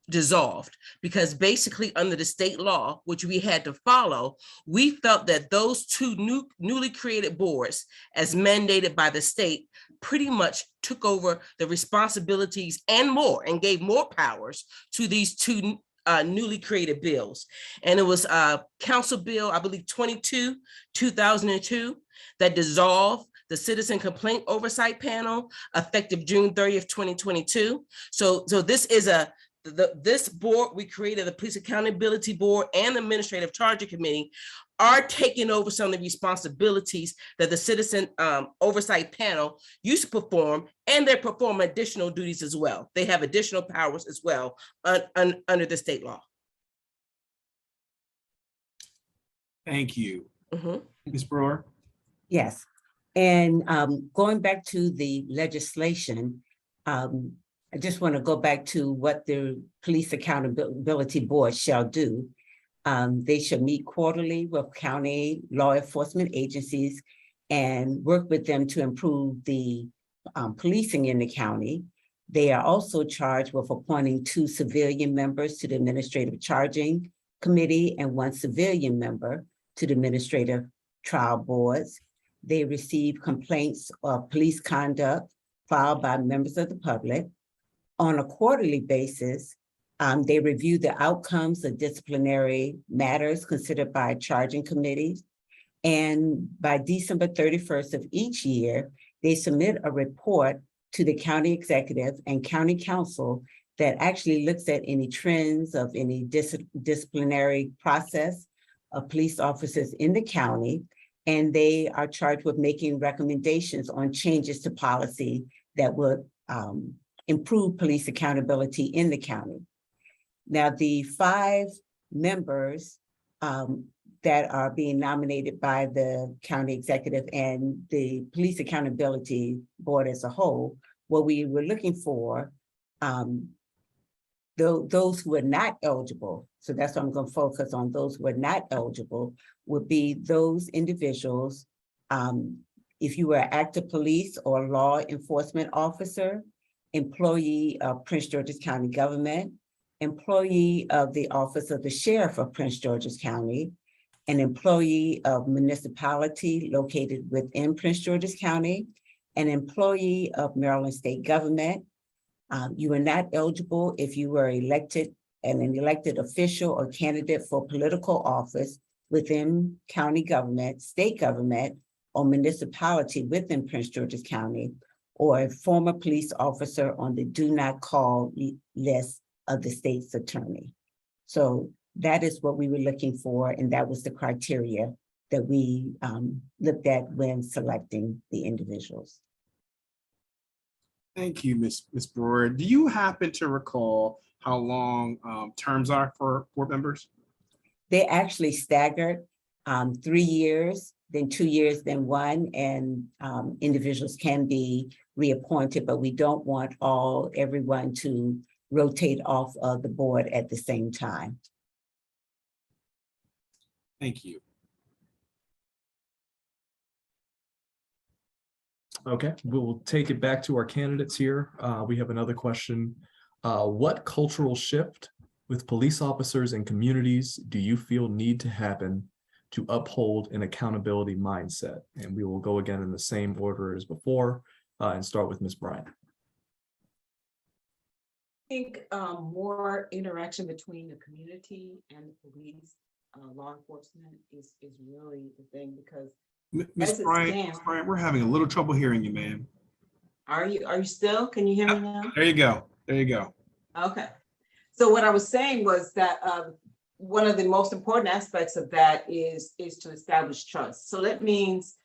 dissolved because basically under the state law, which we had to follow, we felt that those two newly created boards, as mandated by the state, pretty much took over the responsibilities and more and gave more powers to these two newly created bills. And it was Council Bill, I believe 22, 2002, that dissolved the Citizen Complaint Oversight Panel effective June 30th, 2022. So this is this board we created, the Police Accountability Board and the Administrative Charging Committee, are taking over some of the responsibilities that the Citizen Oversight Panel used to perform, and they perform additional duties as well. They have additional powers as well under the state law. Thank you. Mm-hmm. Ms. Brewer? Yes, and going back to the legislation, I just want to go back to what the Police Accountability Board shall do. They shall meet quarterly with county law enforcement agencies and work with them to improve the policing in the county. They are also charged with appointing 2 civilian members to the Administrative Charging Committee and 1 civilian member to the Administrative Trial Boards. They receive complaints of police conduct filed by members of the public. On a quarterly basis, they review the outcomes of disciplinary matters considered by charging committees. And by December 31st of each year, they submit a report to the county executive and county council that actually looks at any trends of any disciplinary process of police officers in the county. And they are charged with making recommendations on changes to policy that would improve police accountability in the county. Now, the 5 members that are being nominated by the county executive and the Police Accountability Board as a whole, what we were looking for, those who are not eligible, so that's what I'm going to focus on, those who are not eligible would be those individuals, if you were an active police or law enforcement officer, employee of Prince George's County government, employee of the Office of the Sheriff of Prince George's County, an employee of municipality located within Prince George's County, an employee of Maryland State government. You are not eligible if you were elected and an elected official or candidate for political office within county government, state government, or municipality within Prince George's County, or a former police officer on the do not call list of the state's attorney. So that is what we were looking for, and that was the criteria that we looked at when selecting the individuals. Thank you, Ms. Brewer. Do you happen to recall how long terms are for board members? They actually staggered 3 years, then 2 years, then 1, and individuals can be reappointed, but we don't want everyone to rotate off of the board at the same time. Thank you. Okay, we'll take it back to our candidates here. We have another question. What cultural shift with police officers and communities do you feel need to happen to uphold an accountability mindset? And we will go again in the same order as before and start with Ms. Bryant. I think more interaction between the community and the police, law enforcement is really the thing, because Ms. as it Bryant, stands- Ms. Bryant, we're having a little trouble hearing you, ma'am. are you still, can you hear me now? There you go. There you go. Okay. So what I was saying was that one of the most important aspects of that is to establish trust. So that means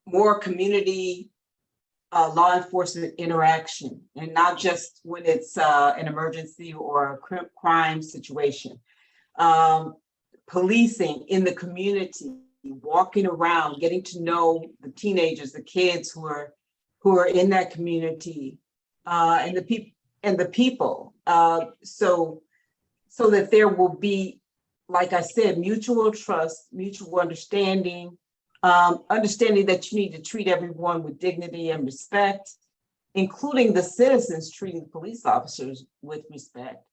more community law enforcement interaction, and not just when it's an emergency or a crime situation. Policing in the community, walking around, getting to know the teenagers, the kids who are in that community, and the people, so that there will be, like I said, mutual trust, mutual understanding, understanding that you need to treat everyone with dignity and respect, including the citizens treating police officers with respect.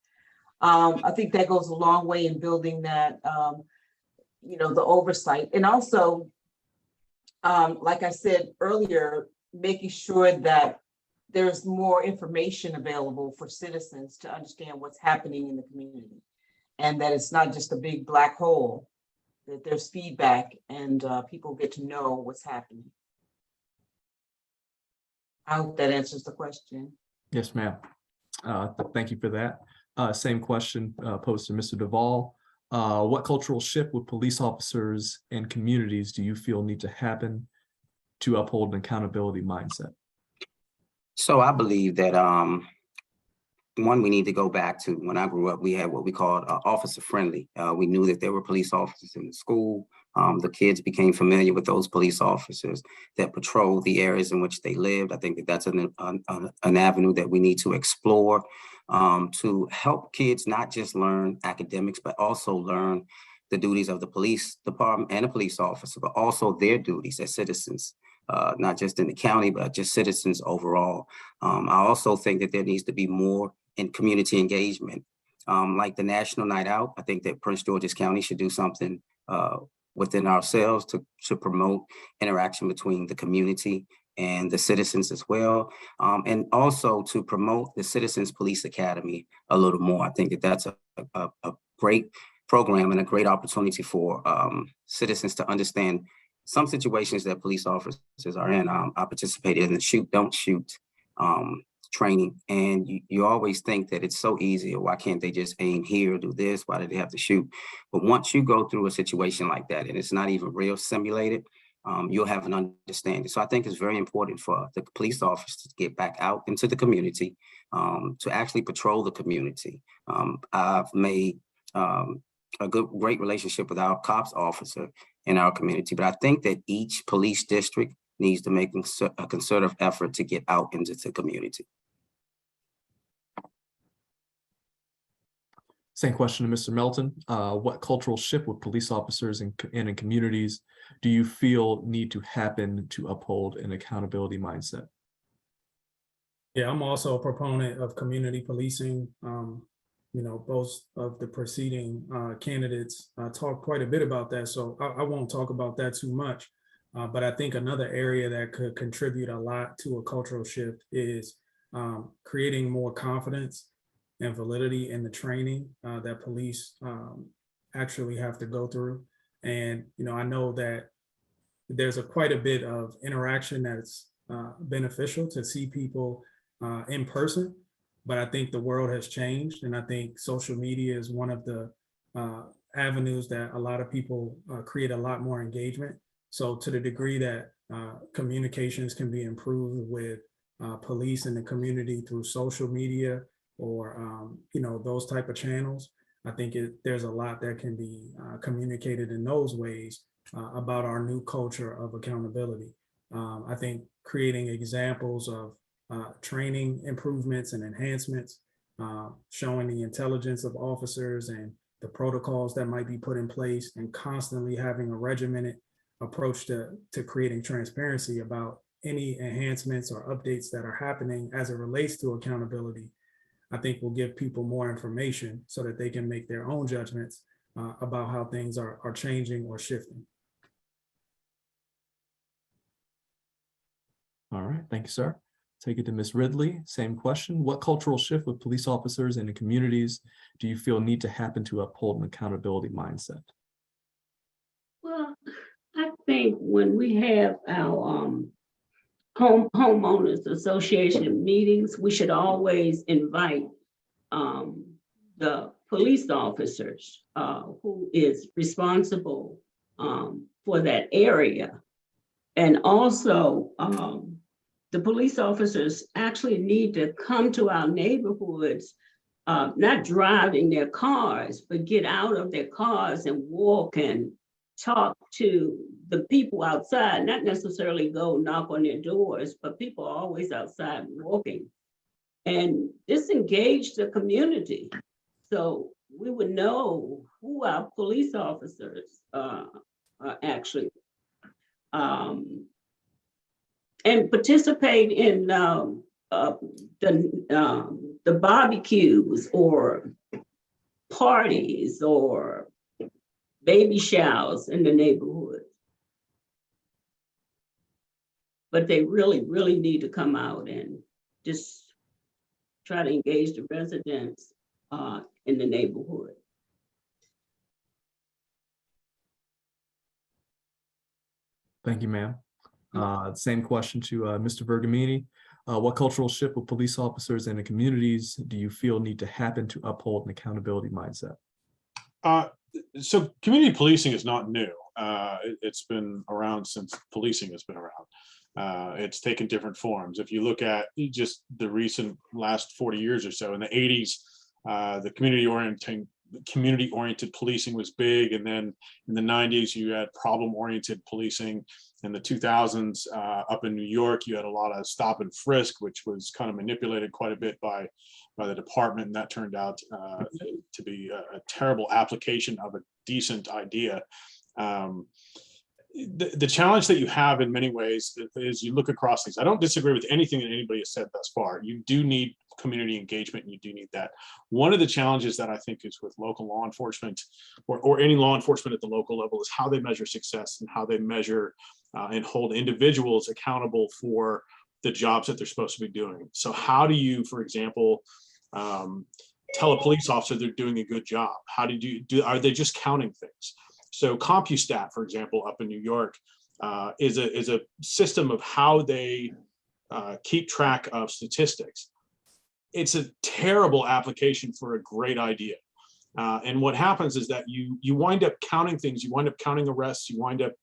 I think that goes a long way in building that, the oversight. And also, like I said earlier, making sure that there's more information available for citizens to understand what's happening in the community, and that it's not just a big black hole, that there's feedback and people get to know what's happening. I hope that answers the question. Yes, ma'am. Thank you for that. Same question posed to Mr. Duvall. What cultural shift with police officers and communities do you feel need to happen to uphold an accountability mindset? So I believe that one, we need to go back to when I grew up, we had what we called officer friendly. We knew that there were police officers in the school. The kids became familiar with those police officers that patrolled the areas in which they lived. I think that that's an avenue that we need to explore to help kids not just learn academics, but also learn the duties of the police department and a police officer, but also their duties as citizens. Not just in the county, but just citizens overall. I also think that there needs to be more in community engagement, like the National Night Out. I think that Prince George's County should do something within ourselves to promote interaction between the community and the citizens as well, and also to promote the Citizens Police Academy a little more. I think that that's a great program and a great opportunity for citizens to understand some situations that police officers are in. I participated in the shoot, don't shoot training. And you always think that it's so easy, or why can't they just aim here, do this? Why do they have to shoot? But once you go through a situation like that, and it's not even real simulated, you'll have an understanding. So I think it's very important for the police officers to get back out into the community, to actually patrol the community. I've made a great relationship with our cops officer in our community, but I think that each police district needs to make a concerted effort to get out into the community. Same question to Mr. Melton. What cultural shift with police officers and in communities do you feel need to happen to uphold an accountability mindset? Yeah, I'm also a proponent of community policing. Both of the preceding candidates talked quite a bit about that, so I won't talk about that too much. But I think another area that could contribute a lot to a cultural shift is creating more confidence and validity in the training that police actually have to go through. And I know that there's quite a bit of interaction that's beneficial to see people in person. But I think the world has changed, and I think social media is one of the avenues that a lot of people create a lot more engagement. So to the degree that communications can be improved with police in the community through social media or those type of channels, I think there's a lot that can be communicated in those ways about our new culture of accountability. I think creating examples of training improvements and enhancements, showing the intelligence of officers and the protocols that might be put in place, and constantly having a regimented approach to creating transparency about any enhancements or updates that are happening as it relates to accountability, I think will give people more information so that they can make their own judgments about how things are changing or shifting. All right, thank you, sir. Take it to Ms. Ridley. Same question. What cultural shift with police officers and in communities do you feel need to happen to uphold an accountability mindset? Well, I think when we have our homeowners association meetings, we should always invite the police officers who is responsible for that area. And also, the police officers actually need to come to our neighborhoods, not driving their cars, but get out of their cars and walk and talk to the people outside, not necessarily go knock on their doors, but people are always outside walking, and disengage the community. So we would know who our police officers are actually. And participate in the barbecues or parties or baby showers in the neighborhood. But they really, really need to come out and just try to engage the residents in the neighborhood. Thank you, ma'am. Same question to Mr. Bergamini. What cultural shift with police officers and in communities do you feel need to happen to uphold an accountability mindset? So community policing is not new. It's been around since policing has been around. It's taken different forms. If you look at just the recent last 40 years or so, in the 80s, the community-oriented policing was big. And then in the 90s, you had problem-oriented policing. In the 2000s, up in New York, you had a lot of stop and frisk, which was kind of manipulated quite a bit by the department. And that turned out to be a terrible application of a decent idea. The challenge that you have in many ways is you look across things. I don't disagree with anything that anybody has said thus far. You do need community engagement, and you do need that. One of the challenges that I think is with local law enforcement or any law enforcement at the local level is how they measure success and how they measure and hold individuals accountable for the jobs that they're supposed to be doing. So how do you, for example, tell a police officer they're doing a good job? How do you do? Are they just counting things? So CompuStat, for example, up in New York, is a system of how they keep track of statistics. It's a terrible application for a great idea. And what happens is that you wind up counting things, you wind up counting arrests, you wind up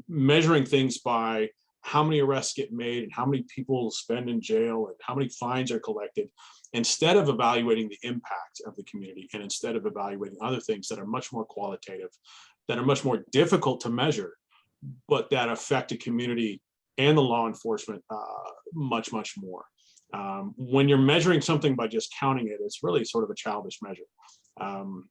measuring things by how many arrests get made and how many people spend in jail and how many fines are collected, instead of evaluating the impact of the community and instead of evaluating other things that are much more qualitative, that are much more difficult to measure, but that affect a community and the law enforcement much, much more. When you're measuring something by just counting it, it's really sort of a childish measure. And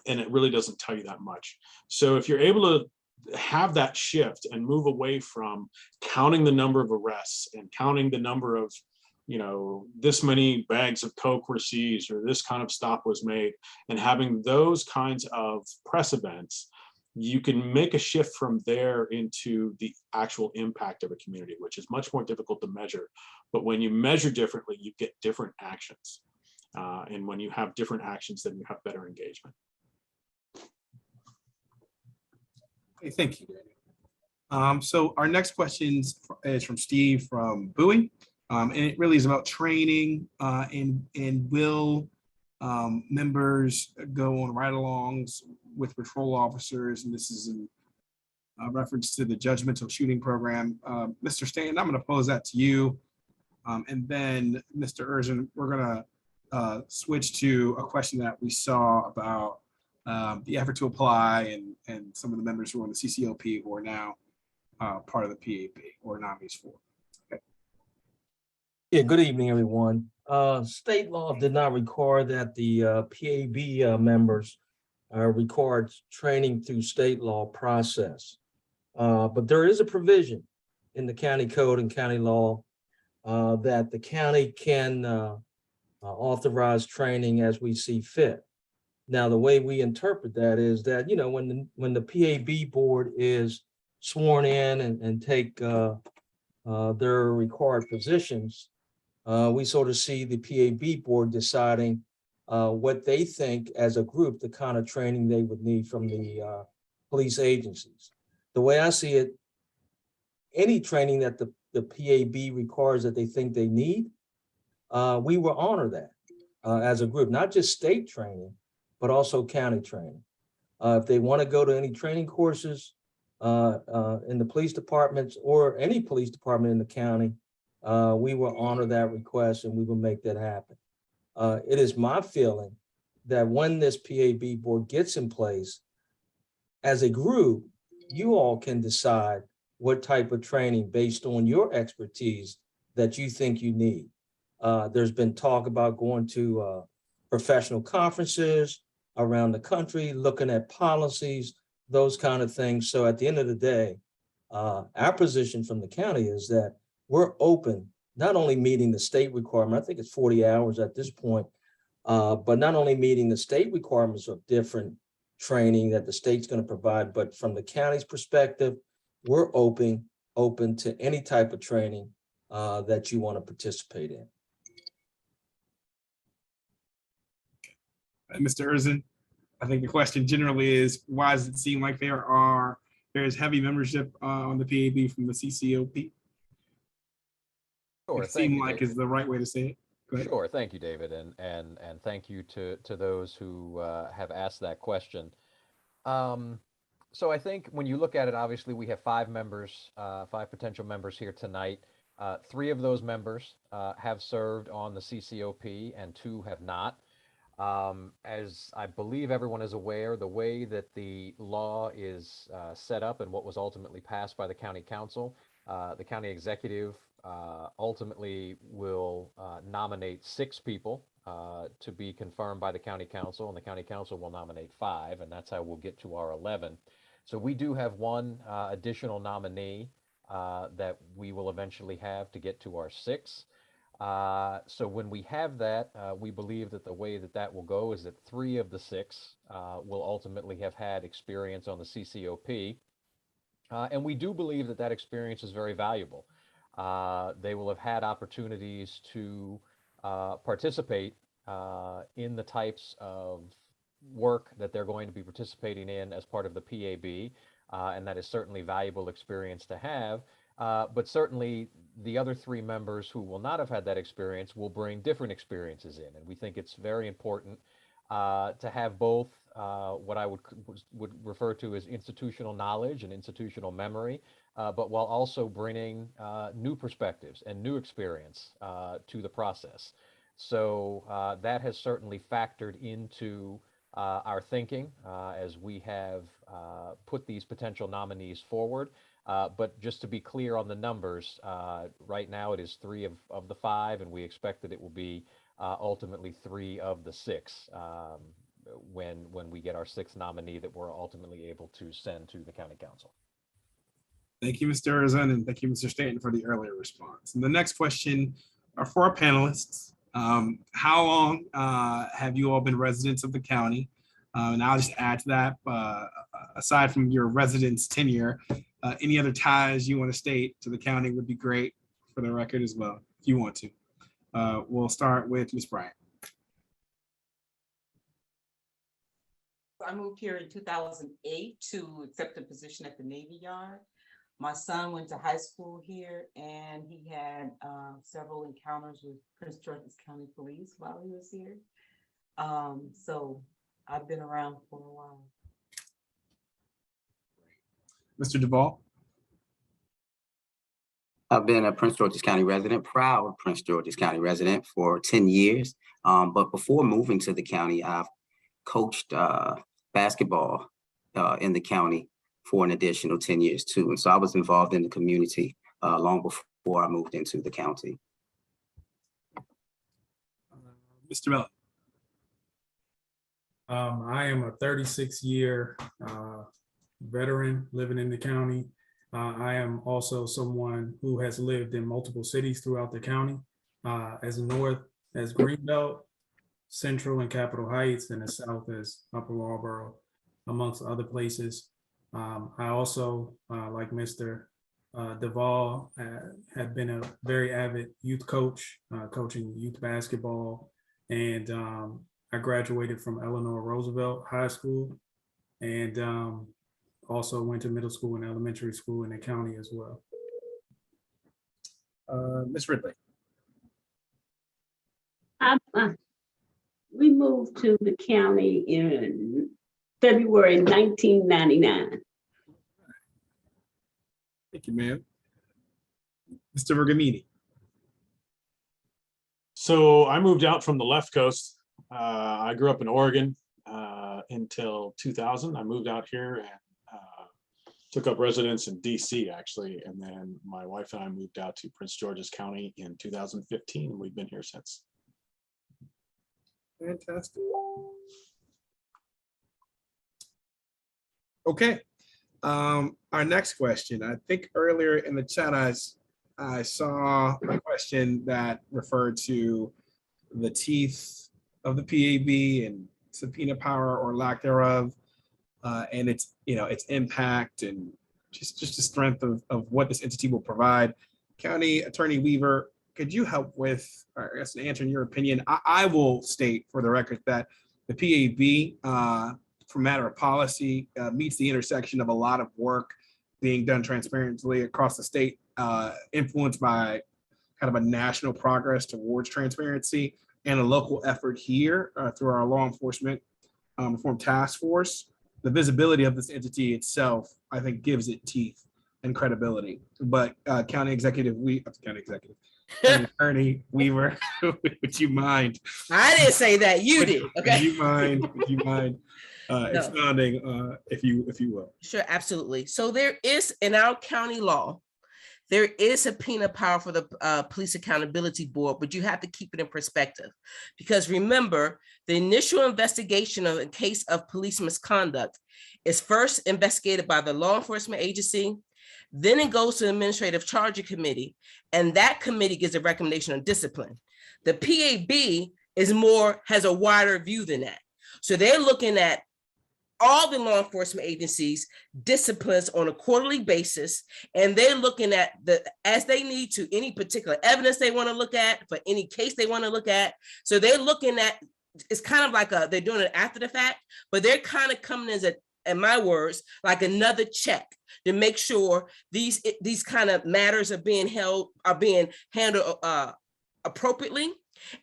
it really doesn't tell you that much. So if you're able to have that shift and move away from counting the number of arrests and counting the number of, this many bags of Coke were seized or this kind of stop was made, and having those kinds of press events, you can make a shift from there into the actual impact of a community, which is much more difficult to measure. But when you measure differently, you get different actions. And when you have different actions, then you have better engagement. Okay, thank you, Daniel. So our next question is from Steve from Bowie. And it really is about training and will members go on ride-alongs with patrol officers, and this is in reference to the judgmental shooting program. Mr. Stanton, I'm going to pose that to you, and then Mr. Erzen, we're going to switch to a question that we saw about the effort to apply and some of the members who are on the CCOP who are now part of the PAP or nominees for. Okay. Yeah, good evening, everyone. State law did not require that the PAB members record training through state law process. But there is a provision in the county code and county law that the county can authorize training as we see fit. Now, the way we interpret that is that, you know, when the PAB board is sworn in and take their required positions, we sort of see the PAB board deciding what they think as a group, the kind of training they would need from the police agencies. The way I see it, any training that the PAB requires that they think they need, we will honor that as a group, not just state training, but also county training. If they want to go to any training courses in the police departments or any police department in the county, we will honor that request and we will make that happen. It is my feeling that when this PAB board gets in place, as a group, you all can decide what type of training based on your expertise that you think you need. There's been talk about going to professional conferences around the country, looking at policies, those kind of things. So at the end of the day, our position from the county is that we're open, not only meeting the state requirement, I think it's 40 hours at this point, but not only meeting the state requirements of different training that the state's going to provide, but from the county's perspective, we're open to any type of training that you want to participate in. Mr. Erzin, I think the question generally is, why does it seem like there is heavy membership on the PAB from the CCOP? Sure, It seemed like is the right way to say it. Go ahead. Sure, thank you, David, and thank you to those who have asked that question. So I think when you look at it, obviously we have 5 members, 5 potential members here tonight. 3 of those members have served on the CCOP and 2 have not. As I believe everyone is aware, the way that the law is set up and what was ultimately passed by the county council, the county executive ultimately will nominate 6 people to be confirmed by the county council, and the county council will nominate 5, and that's how we'll get to our 11. So we do have 1 additional nominee that we will eventually have to get to our 6. So when we have that, we believe that the way that will go is that 3 of the 6 will ultimately have had experience on the CCOP. And we do believe that experience is very valuable. They will have had opportunities to participate in the types of work that they're going to be participating in as part of the PAB, and that is certainly valuable experience to have. But certainly the other 3 members who will not have had that experience will bring different experiences in. And we think it's very important to have both what I would refer to as institutional knowledge and institutional memory, but while also bringing new perspectives and new experience to the process. So that has certainly factored into our thinking as we have put these potential nominees forward. But just to be clear on the numbers, right now it is 3 of the 5, and we expect that it will be ultimately 3 of the 6 when we get our 6th nominee that we're ultimately able to send to the county council. Thank you, Mr. Erzin, and thank you, Mr. Stanton, for the earlier response. And the next question are for our panelists. How long have you all been residents of the county? And I'll just add to that, aside from your residence tenure, any other ties you want to state to the county would be great for the record as well, if you want to. We'll start with Ms. Bryant. I moved here in 2008 to accept a position at the Navy Yard. My son went to high school here, and he had several encounters with Prince George's County Police while he was here. So I've been around for a while. Mr. Duvall. I've been a Prince George's County resident, proud Prince George's County resident for 10 years. But before moving to the county, I've coached basketball in the county for an additional 10 years too. And so I was involved in the community long before I moved into the county. Mr. Miller. I am a 36-year veteran living in the county. I am also someone who has lived in multiple cities throughout the county, as north as Greenbelt, Central and Capitol Heights, and as south as Upper Marlboro, amongst other places. I also, like Mr. Duvall, have been a very avid youth coach, coaching youth basketball. And I graduated from Eleanor Roosevelt High School, and also went to middle school and elementary school in the county as well. Ms. Ridley. We moved to the county in February 1999. Thank you, ma'am. Mr. Bergamini. So I moved out from the left coast. I grew up in Oregon until 2000. I moved out here and took up residence in DC actually. And then my wife and I moved out to Prince George's County in 2015. And we've been here since. Fantastic. Okay. Our next question. I think earlier in the chat, I saw a question that referred to the teeth of the PAB and subpoena power or lack thereof, and its impact and just the strength of what this entity will provide. County Attorney Weaver, could you help with, or I guess, answer in your opinion? I will state for the record that the PAB, for matter of policy, meets the intersection of a lot of work being done transparently across the state, influenced by kind of a national progress towards transparency and a local effort here through our law enforcement reform task force. The visibility of this entity itself, I think, gives it teeth and credibility. But County Attorney Weaver, would you mind? I didn't say that, you did, okay? Would you mind expounding, if you will? Sure, absolutely. So there is, in our county law, there is subpoena power for the Police Accountability Board, but you have to keep it in perspective. Because remember, the initial investigation of a case of police misconduct is first investigated by the law enforcement agency, then it goes to the Administrative Charging Committee, and that committee gives a recommendation on discipline. The PAB has a wider view than that. So they're looking at all the law enforcement agencies' disciplines on a quarterly basis, and they're looking at as they need to, any particular evidence they want to look at for any case they want to look at. So they're looking at, it's kind of like they're doing it after the fact, but they're kind of coming as in my words, like another check to make sure these kind of matters are being handled appropriately.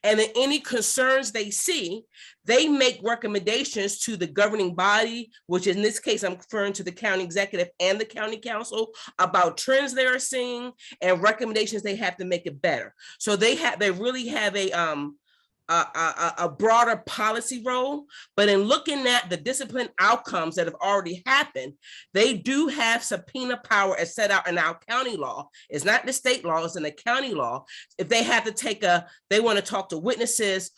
And then any concerns they see, they make recommendations to the governing body, which in this case, I'm referring to the county executive and the county council, about trends they are seeing and recommendations they have to make it better. So they really have a broader policy role, but in looking at the discipline outcomes that have already happened, they do have subpoena power as set out in our county law. It's not the state law, it's in the county law. If they have to they want to talk to witnesses,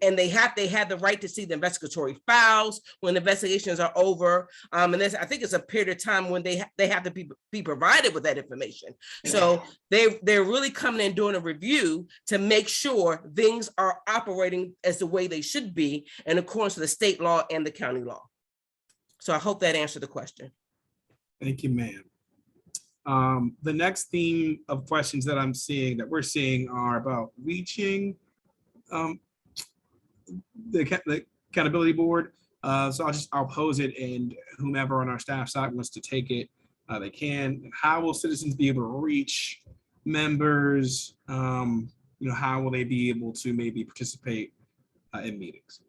and they have the right to see the investigatory files when the investigations are over. And I think it's a period of time when they have to be provided with that information. So they're really coming and doing a review to make sure things are operating as the way they should be in accordance with the state law and the county law. So I hope that answered the question. Thank you, ma'am. The next theme of questions that we're seeing are about reaching the accountability board. So I'll pose it, and whomever on our staff side wants to take it, they can. How will citizens be able to reach members? How will they be able to maybe participate in meetings?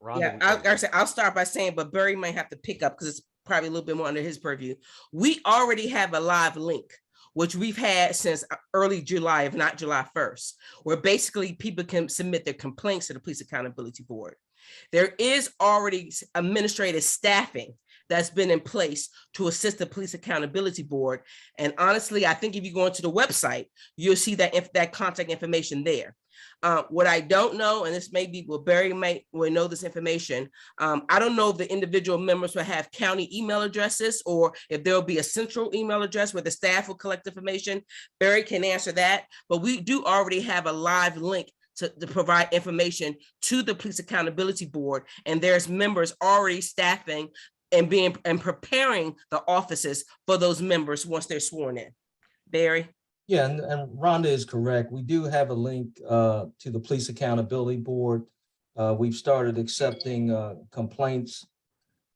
Rhonda, Yeah, I'll start by saying, but Barry might have to pick up because it's probably a little bit more under his purview. We already have a live link, which we've had since early July, if not July 1st, where basically people can submit their complaints to the Police Accountability Board. There is already administrative staffing that's been in place to assist the Police Accountability Board. And honestly, I think if you go into the website, you'll see that if that contact information there. What I don't know, and this may be, well, Barry will know this information. I don't know if the individual members will have county email addresses or if there'll be a central email address where the staff will collect information. Barry can answer that, but we do already have a live link to provide information to the Police Accountability Board. And there's members already staffing and preparing the offices for those members once they're sworn in. Barry? Yeah, and Rhonda is correct. We do have a link to the Police Accountability Board. We've started accepting complaints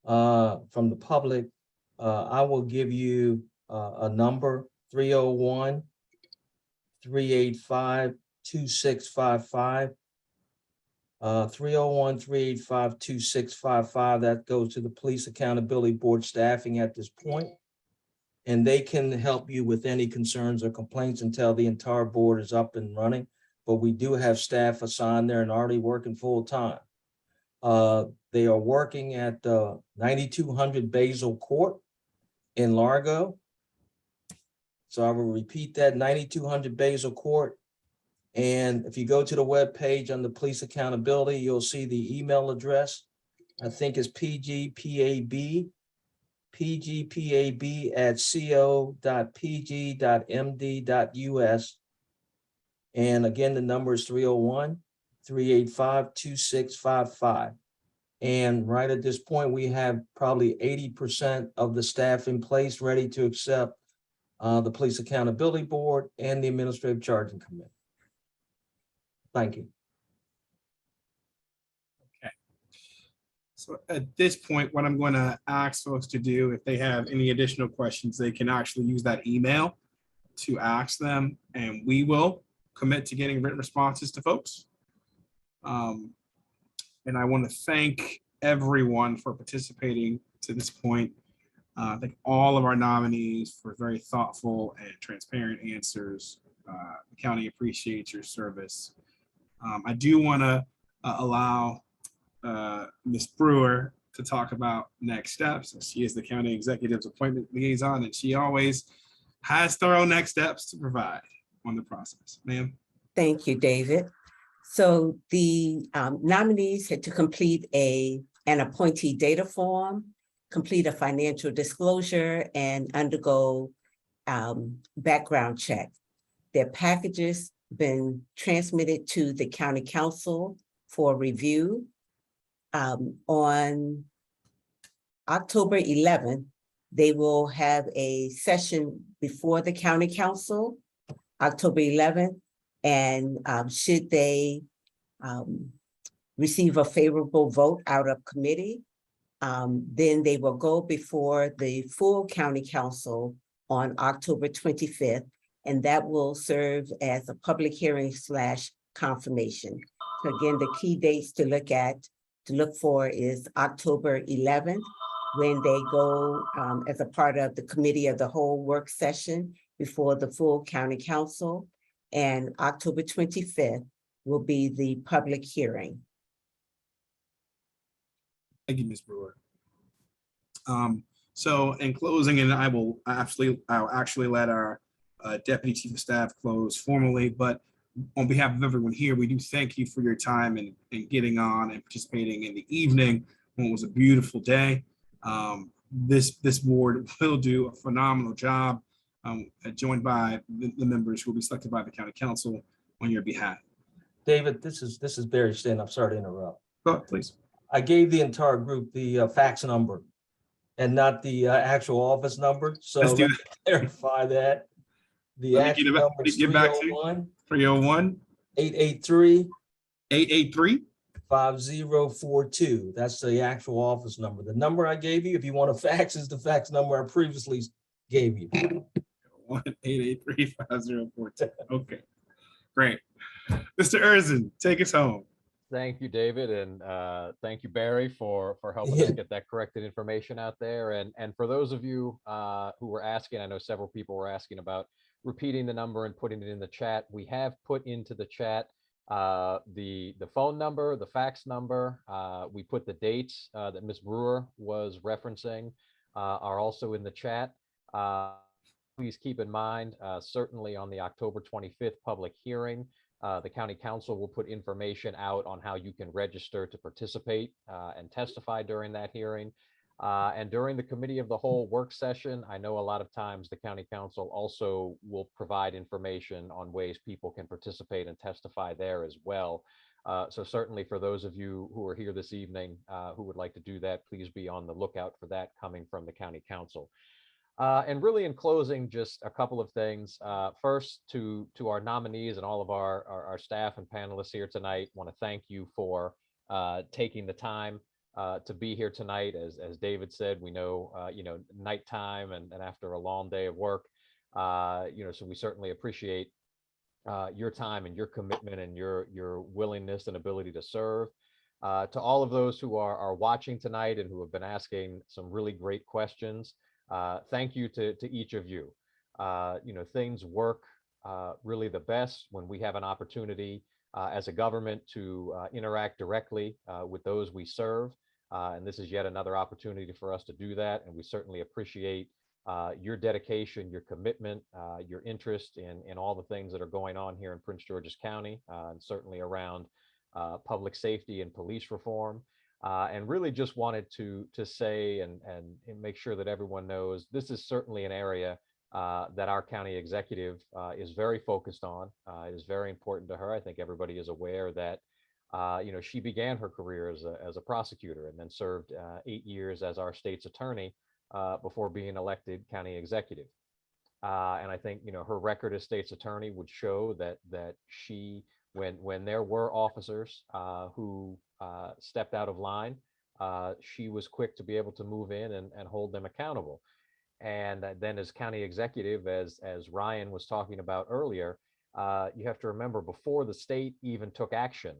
from the public. I will give you a number, 301-385-2655. 301-385-2655. That goes to the Police Accountability Board staffing at this point. And they can help you with any concerns or complaints until the entire board is up and running. But we do have staff assigned there and already working full time. They are working at 9200 Basil Court in Largo. So I will repeat that, 9200 Basil Court. And if you go to the webpage on the police accountability, you'll see the email address. I think it's pgpab@co.pg.md.us. And again, the number is 301-385-2655. And right at this point, we have probably 80% of the staff in place ready to accept the Police Accountability Board and the Administrative Charging Committee. Thank you. Okay. So at this point, what I'm going to ask folks to do, if they have any additional questions, they can actually use that email to ask them, and we will commit to getting written responses to folks. And I want to thank everyone for participating to this point. Thank all of our nominees for very thoughtful and transparent answers. The county appreciates your service. I do want to allow Ms. Brewer to talk about next steps. She is the county executive's appointment liaison, and she always has thorough next steps to provide on the process. Ma'am. Thank you, David. So the nominees had to complete an appointee data form, complete a financial disclosure, and undergo background check. Their packages been transmitted to the county council for review. On October 11th, they will have a session before the county council, October 11th, and should they receive a favorable vote out of committee, then they will go before the full county council on October 25th, and that will serve as a public hearing / confirmation. So again, the key dates to look for is October 11th, when they go as a part of the committee of the whole work session before the full county council, and October 25th will be the public hearing. Thank you, Ms. Brewer. So in closing, and I'll actually let our Deputy Chief of Staff close formally, but on behalf of everyone here, we do thank you for your time and getting on and participating in the evening when it was a beautiful day. This board will do a phenomenal job, joined by the members who will be selected by the county council on your behalf. David, this is Barry Stin. I'm sorry to interrupt. Go ahead, please. I gave the entire group the fax number and not the actual office number. So let me clarify that. The actual number is 301 883 5042. That's the actual office number. The number I gave you, if you want to fax, is the fax number I previously gave you. 1-883-5042. Okay, great. Mr. Erzin, take us home. Thank you, David, and thank you, Barry, for helping us get that corrected information out there. And for those of you who were asking, I know several people were asking about repeating the number and putting it in the chat. We have put into the chat The phone number, the fax number, we put the dates that Ms. Brewer was referencing are also in the chat. Please keep in mind, certainly on the October 25th public hearing, the county council will put information out on how you can register to participate and testify during that hearing. And during the committee of the whole work session, I know a lot of times the county council also will provide information on ways people can participate and testify there as well. So certainly for those of you who are here this evening who would like to do that, please be on the lookout for that coming from the county council. And really in closing, just a couple of things. First, to our nominees and all of our staff and panelists here tonight, want to thank you for taking the time to be here tonight. As David said, we know, nighttime and after a long day of work, so we certainly appreciate your time and your commitment and your willingness and ability to serve. To all of those who are watching tonight and who have been asking some really great questions, thank you to each of you. Things work really the best when we have an opportunity as a government to interact directly with those we serve. And this is yet another opportunity for us to do that. And we certainly appreciate your dedication, your commitment, your interest in all the things that are going on here in Prince George's County, and certainly around public safety and police reform. And really just wanted to say and make sure that everyone knows this is certainly an area that our county executive is very focused on. It is very important to her. I think everybody is aware that she began her career as a prosecutor and then served 8 years as our state's attorney before being elected county executive. And I think her record as state's attorney would show that she, when there were officers who stepped out of line, she was quick to be able to move in and hold them accountable. And then as county executive, as Ryan was talking about earlier, you have to remember, before the state even took action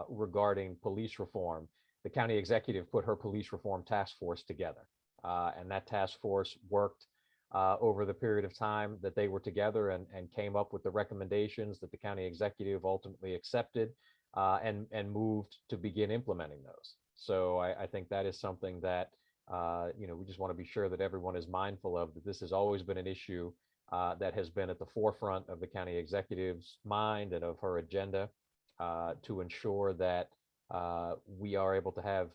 regarding police reform, the county executive put her police reform task force together. And that task force worked over the period of time that they were together and came up with the recommendations that the county executive ultimately accepted and moved to begin implementing those. So I think that is something that we just want to be sure that everyone is mindful of, that this has always been an issue that has been at the forefront of the county executive's mind and of her agenda to ensure that we are able to have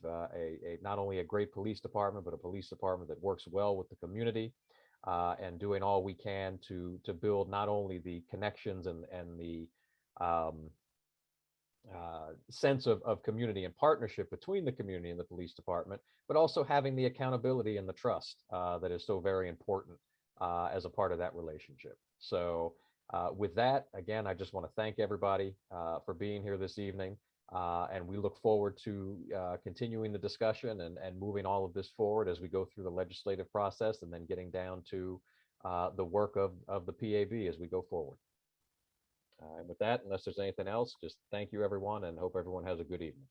not only a great police department, but a police department that works well with the community, and doing all we can to build not only the connections and the sense of community and partnership between the community and the police department, but also having the accountability and the trust that is so very important as a part of that relationship. So with that, again, I just want to thank everybody for being here this evening. And we look forward to continuing the discussion and moving all of this forward as we go through the legislative process and then getting down to the work of the PAB as we go forward. And with that, unless there's anything else, just thank you, everyone, and hope everyone has a good evening.